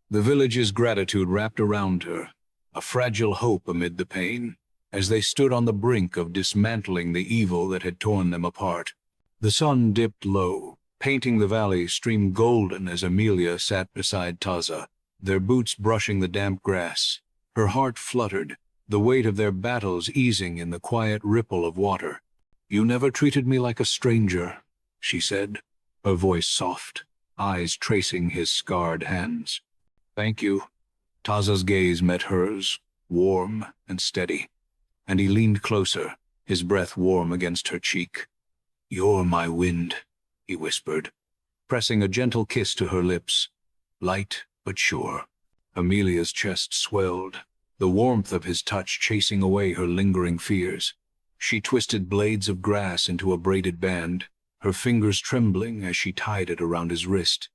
The village's gratitude wrapped around her, a fragile hope amid the pain, as they stood on the brink of dismantling the evil that had torn them apart. The sun dipped low, painting the valley stream golden as Amelia sat beside Taza, their boots brushing the damp grass. Her heart fluttered, the weight of their battles easing in the quiet ripple of water. "You never treated me like a stranger," she said, her voice soft, eyes tracing his scarred hands. "Thank you." Taza's gaze met hers, warm and steady, and he leaned closer, his breath warm against her cheek. "You're my wind," he whispered, pressing a gentle kiss to her lips, light but sure. Amelia's chest swelled, the warmth of his touch chasing away her lingering fears. She twisted blades of grass into a braided band, her fingers trembling as she tied it around his wrist.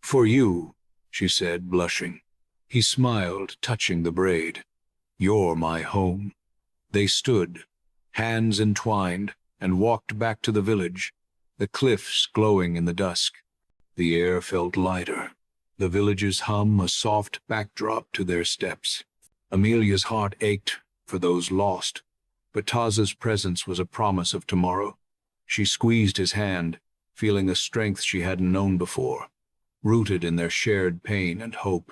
"For you," she said, blushing. He smiled, touching the braid. "You're my home." They stood, hands entwined, and walked back to the village, the cliffs glowing in the dusk, The air felt lighter. The villagers hum a soft backdrop to their steps. Amelia's heart ached for those lost, but Taza's presence was a promise of tomorrow. She squeezed his hand, feeling a strength she hadn't known before, rooted in their shared pain and hope.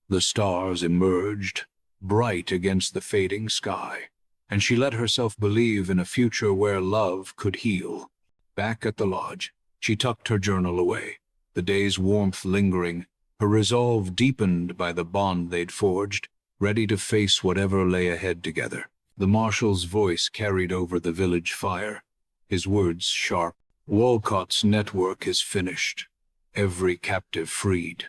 The stars emerged, bright against the fading sky, and she let herself believe in a future where love could heal. Back at the lodge, she tucked her journal away, the day's warmth lingering, her resolve deepened by the bond they'd forged, ready to face whatever lay ahead together. The marshal's voice carried over the village fire, his words sharp. "Walcott's network is finished. Every captive freed."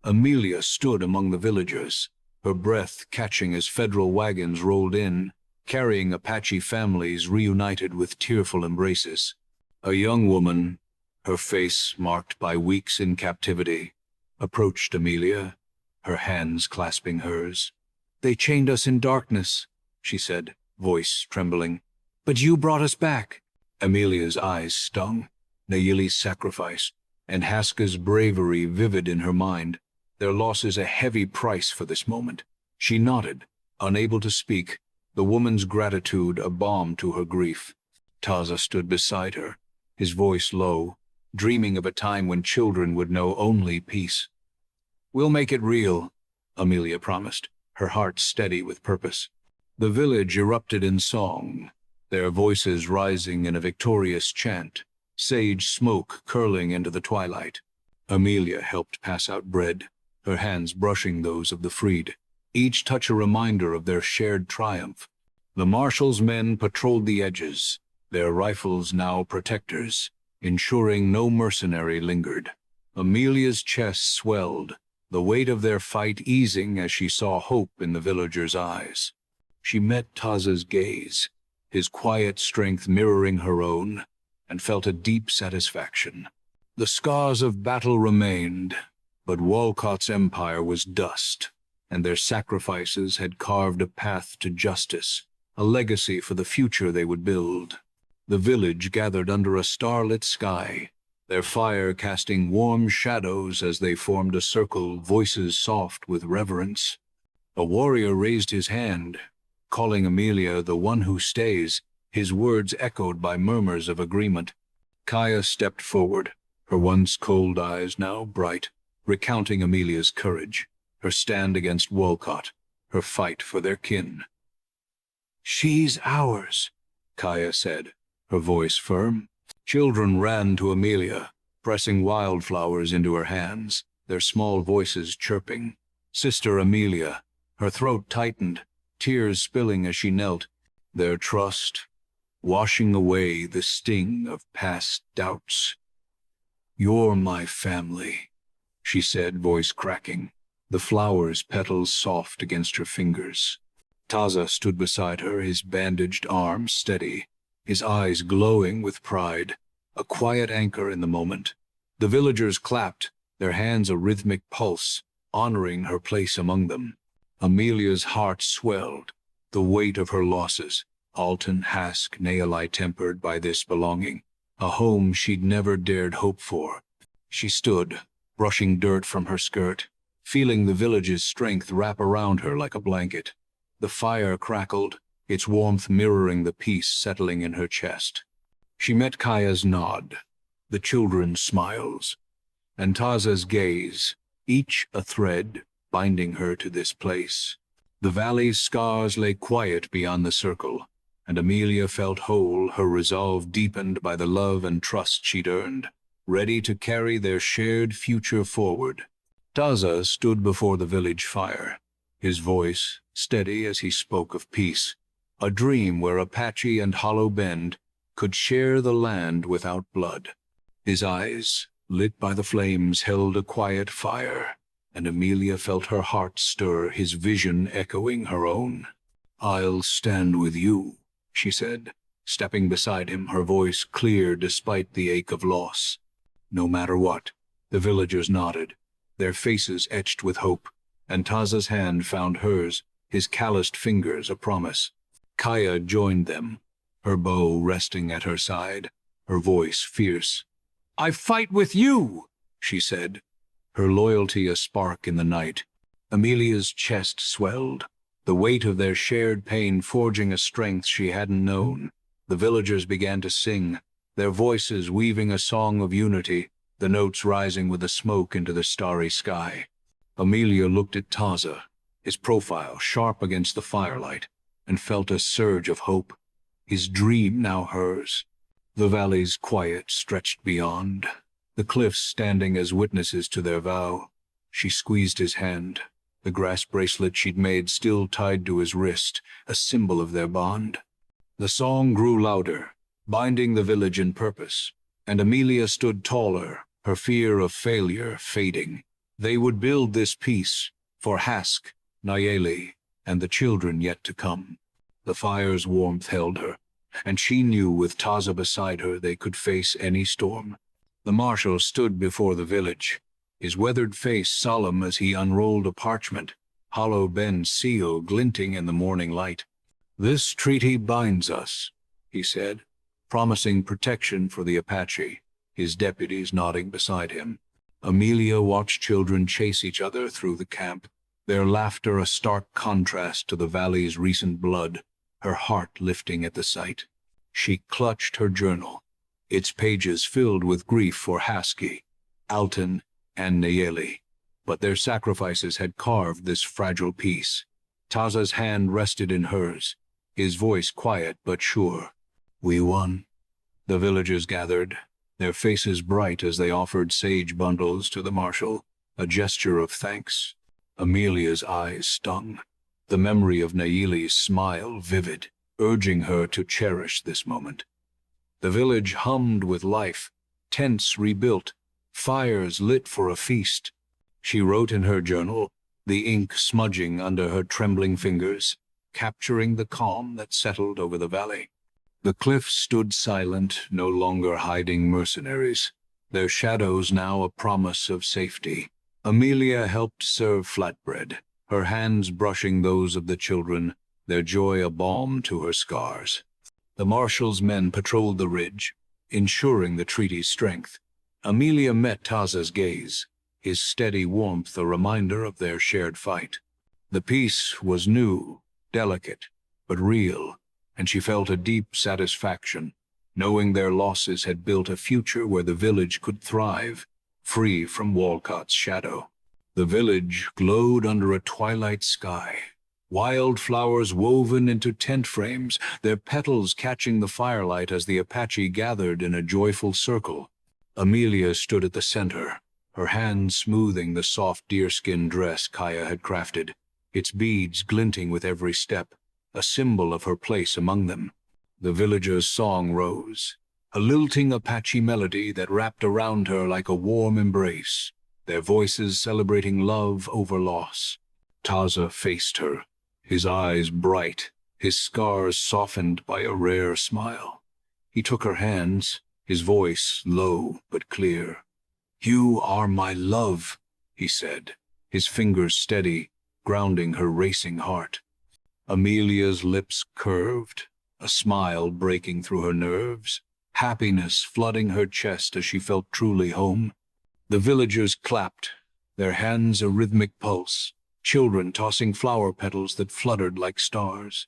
Amelia stood among the villagers, her breath catching as federal wagons rolled in, carrying Apache families reunited with tearful embraces. A young woman, her face marked by weeks in captivity, approached Amelia, her hands clasping hers. "They chained us in darkness," she said, voice trembling. "But you brought us back." Amelia's eyes stung, Nayeli's sacrifice, and Haska's bravery vivid in her mind, their losses a heavy price for this moment. She nodded, unable to speak, the woman's gratitude a balm to her grief. Taza stood beside her, his voice low, dreaming of a time when children would know only peace. "We'll make it real," Amelia promised, her heart steady with purpose. The village erupted in song, their voices rising in a victorious chant, sage smoke curling into the twilight. Amelia helped pass out bread, her hands brushing those of the freed, each touch a reminder of their shared triumph. The marshal's men patrolled the edges, their rifles now protectors, ensuring no mercenary lingered. Amelia's chest swelled, the weight of their fight easing as she saw hope in the villagers' eyes. She met Taza's gaze, his quiet strength mirroring her own, and felt a deep satisfaction. The scars of battle remained, but Walcott's empire was dust, and their sacrifices had carved a path to justice, a legacy for the future they would build. The village gathered under a starlit sky, their fire casting warm shadows as they formed a circle, voices soft with reverence. A warrior raised his hand, calling Amelia the one who stays, his words echoed by murmurs of agreement. Kaya stepped forward, her once cold eyes now bright, recounting Amelia's courage, her stand against Walcott, her fight for their kin. "She's ours," Kaya said, her voice firm. Children ran to Amelia, pressing wildflowers into her hands, their small voices chirping. Sister Amelia, her throat tightened, tears spilling as she knelt, their trust washing away the sting of past doubts. "You're my family," she said, voice cracking, the flowers' petals soft against her fingers. Taza stood beside her, his bandaged arm steady, his eyes glowing with pride, a quiet anchor in the moment. The villagers clapped, their hands a rhythmic pulse, honoring her place among them. Amelia's heart swelled, the weight of her losses, Alton, Hask, Nayeli tempered by this belonging, a home she'd never dared hope for. She stood, brushing dirt from her skirt, feeling the village's strength wrap around her like a blanket. The fire crackled, its warmth mirroring the peace settling in her chest. She met Kaya's nod, the children's smiles, and Taza's gaze, each a thread binding her to this place. The valley's scars lay quiet beyond the circle, and Amelia felt whole, her resolve deepened by the love and trust she'd earned, ready to carry their shared future forward. Taza stood before the village fire, his voice steady as he spoke of peace, a dream where Apache and Hollow Bend could share the land without blood. His eyes, lit by the flames, held a quiet fire, and Amelia felt her heart stir, his vision echoing her own. "I'll stand with you," she said, stepping beside him, her voice clear despite the ache of loss. "No matter what." The villagers nodded, their faces etched with hope, and Taza's hand found hers, his calloused fingers a promise. Kaya joined them, her bow resting at her side, her voice fierce. "I fight with you!" she said, her loyalty a spark in the night. Amelia's chest swelled, the weight of their shared pain forging a strength she hadn't known. The villagers began to sing, their voices weaving a song of unity, the notes rising with the smoke into the starry sky. Amelia looked at Taza, his profile sharp against the firelight, and felt a surge of hope. His dream now hers. The valley's quiet stretched beyond, the cliffs standing as witnesses to their vow. She squeezed his hand, the grass bracelet she'd made still tied to his wrist, a symbol of their bond. The song grew louder, binding the village in purpose, and Amelia stood taller, her fear of failure fading. They would build this peace for Hask, Nayeli, and the children yet to come. The fire's warmth held her, and she knew with Taza beside her they could face any storm. The marshal stood before the village, his weathered face solemn as he unrolled a parchment, hollow bend seal glinting in the morning light. "This treaty binds us," he said, promising protection for the Apache, his deputies nodding beside him. Amelia watched children chase each other through the camp, their laughter a stark contrast to the valley's recent blood, her heart lifting at the sight. She clutched her journal, its pages filled with grief for Haski, Alton, and Nayeli. But their sacrifices had carved this fragile peace. Taza's hand rested in hers, his voice quiet but sure. "We won." The villagers gathered, their faces bright as they offered sage bundles to the marshal, a gesture of thanks. Amelia's eyes stung, the memory of Nayeli's smile vivid, urging her to cherish this moment. The village hummed with life, tents rebuilt, fires lit for a feast. She wrote in her journal, the ink smudging under her trembling fingers, capturing the calm that settled over the valley. The cliffs stood silent, no longer hiding mercenaries, their shadows now a promise of safety. Amelia helped serve flatbread, her hands brushing those of the children, their joy a balm to her scars. The marshal's men patrolled the ridge, ensuring the treaty's strength. Amelia met Taza's gaze, his steady warmth a reminder of their shared fight. The peace was new, delicate, but real, and she felt a deep satisfaction, knowing their losses had built a future where the village could thrive, free from Walcott's shadow. The village glowed under a twilight sky, wildflowers woven into tent frames, their petals catching the firelight as the Apache gathered in a joyful circle. Amelia stood at the center, her hands smoothing the soft deerskin dress Kaya had crafted, its beads glinting with every step, a symbol of her place among them. The villagers' song rose, a lilting Apache melody that wrapped around her like a warm embrace, their voices celebrating love over loss. Taza faced her, his eyes bright, his scars softened by a rare smile. He took her hands, his voice low but clear. "You are my love," he said, his fingers steady, grounding her racing heart. Amelia's lips curved, a smile breaking through her nerves, happiness flooding her chest as she felt truly home. The villagers clapped, their hands a rhythmic pulse, children tossing flower petals that fluttered like stars.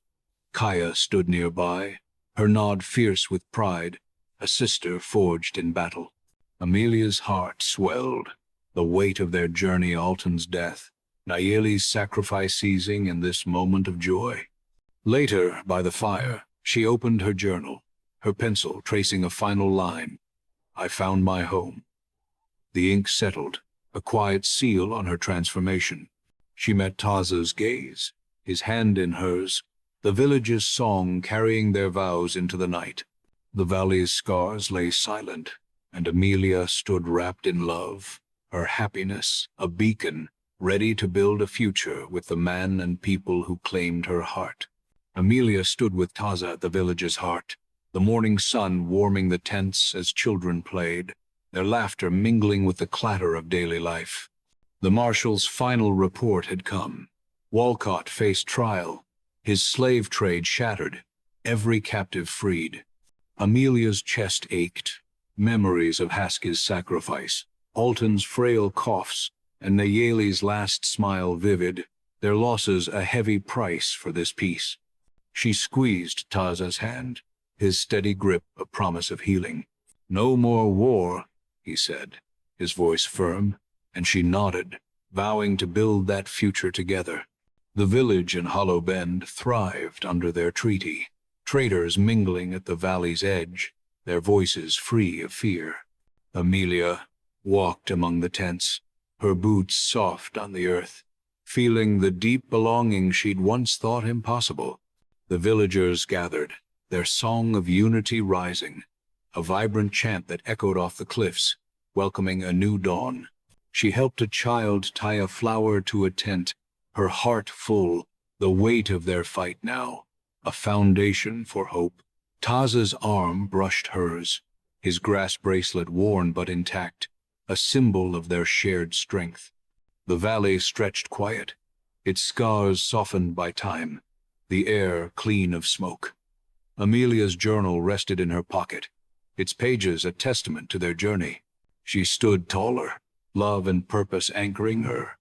Kaya stood nearby, her nod fierce with pride, a sister forged in battle. Amelia's heart swelled, the weight of their journey Alton's death, Nayeli's sacrifice seizing in this moment of joy. Later, by the fire, she opened her journal, her pencil tracing a final line. "I found my home." The ink settled, a quiet seal on her transformation. She met Taza's gaze, his hand in hers, the village's song carrying their vows into the night. The valley's scars lay silent, and Amelia stood wrapped in love, her happiness a beacon, ready to build a future with the man and people who claimed her heart. Amelia stood with Taza at the village's heart, the morning sun warming the tents as children played, their laughter mingling with the clatter of daily life. The marshal's final report had come. Walcott faced trial, his slave trade shattered, every captive freed. Amelia's chest ached, memories of Haski's sacrifice, Alton's frail coughs, and Nayeli's last smile vivid, their losses a heavy price for this peace. She squeezed Taza's hand, his steady grip a promise of healing. "No more war," he said, his voice firm, and she nodded, vowing to build that future together. The village in Hollow Bend thrived under their treaty, traders mingling at the valley's edge, their voices free of fear. Amelia walked among the tents, her boots soft on the earth, feeling the deep belonging she'd once thought impossible. The villagers gathered, their song of unity rising, a vibrant chant that echoed off the cliffs, welcoming a new dawn. She helped a child tie a flower to a tent, her heart full, the weight of their fight now, a foundation for hope. Taza's arm brushed hers, his grass bracelet worn but intact, a symbol of their shared strength. The valley stretched quiet, its scars softened by time, the air clean of smoke. Amelia's journal rested in her pocket, its pages a testament to their journey. She stood taller, love and purpose anchoring her,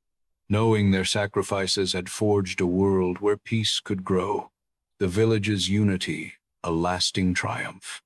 knowing their sacrifices had forged a world where peace could grow, the village's unity a lasting triumph.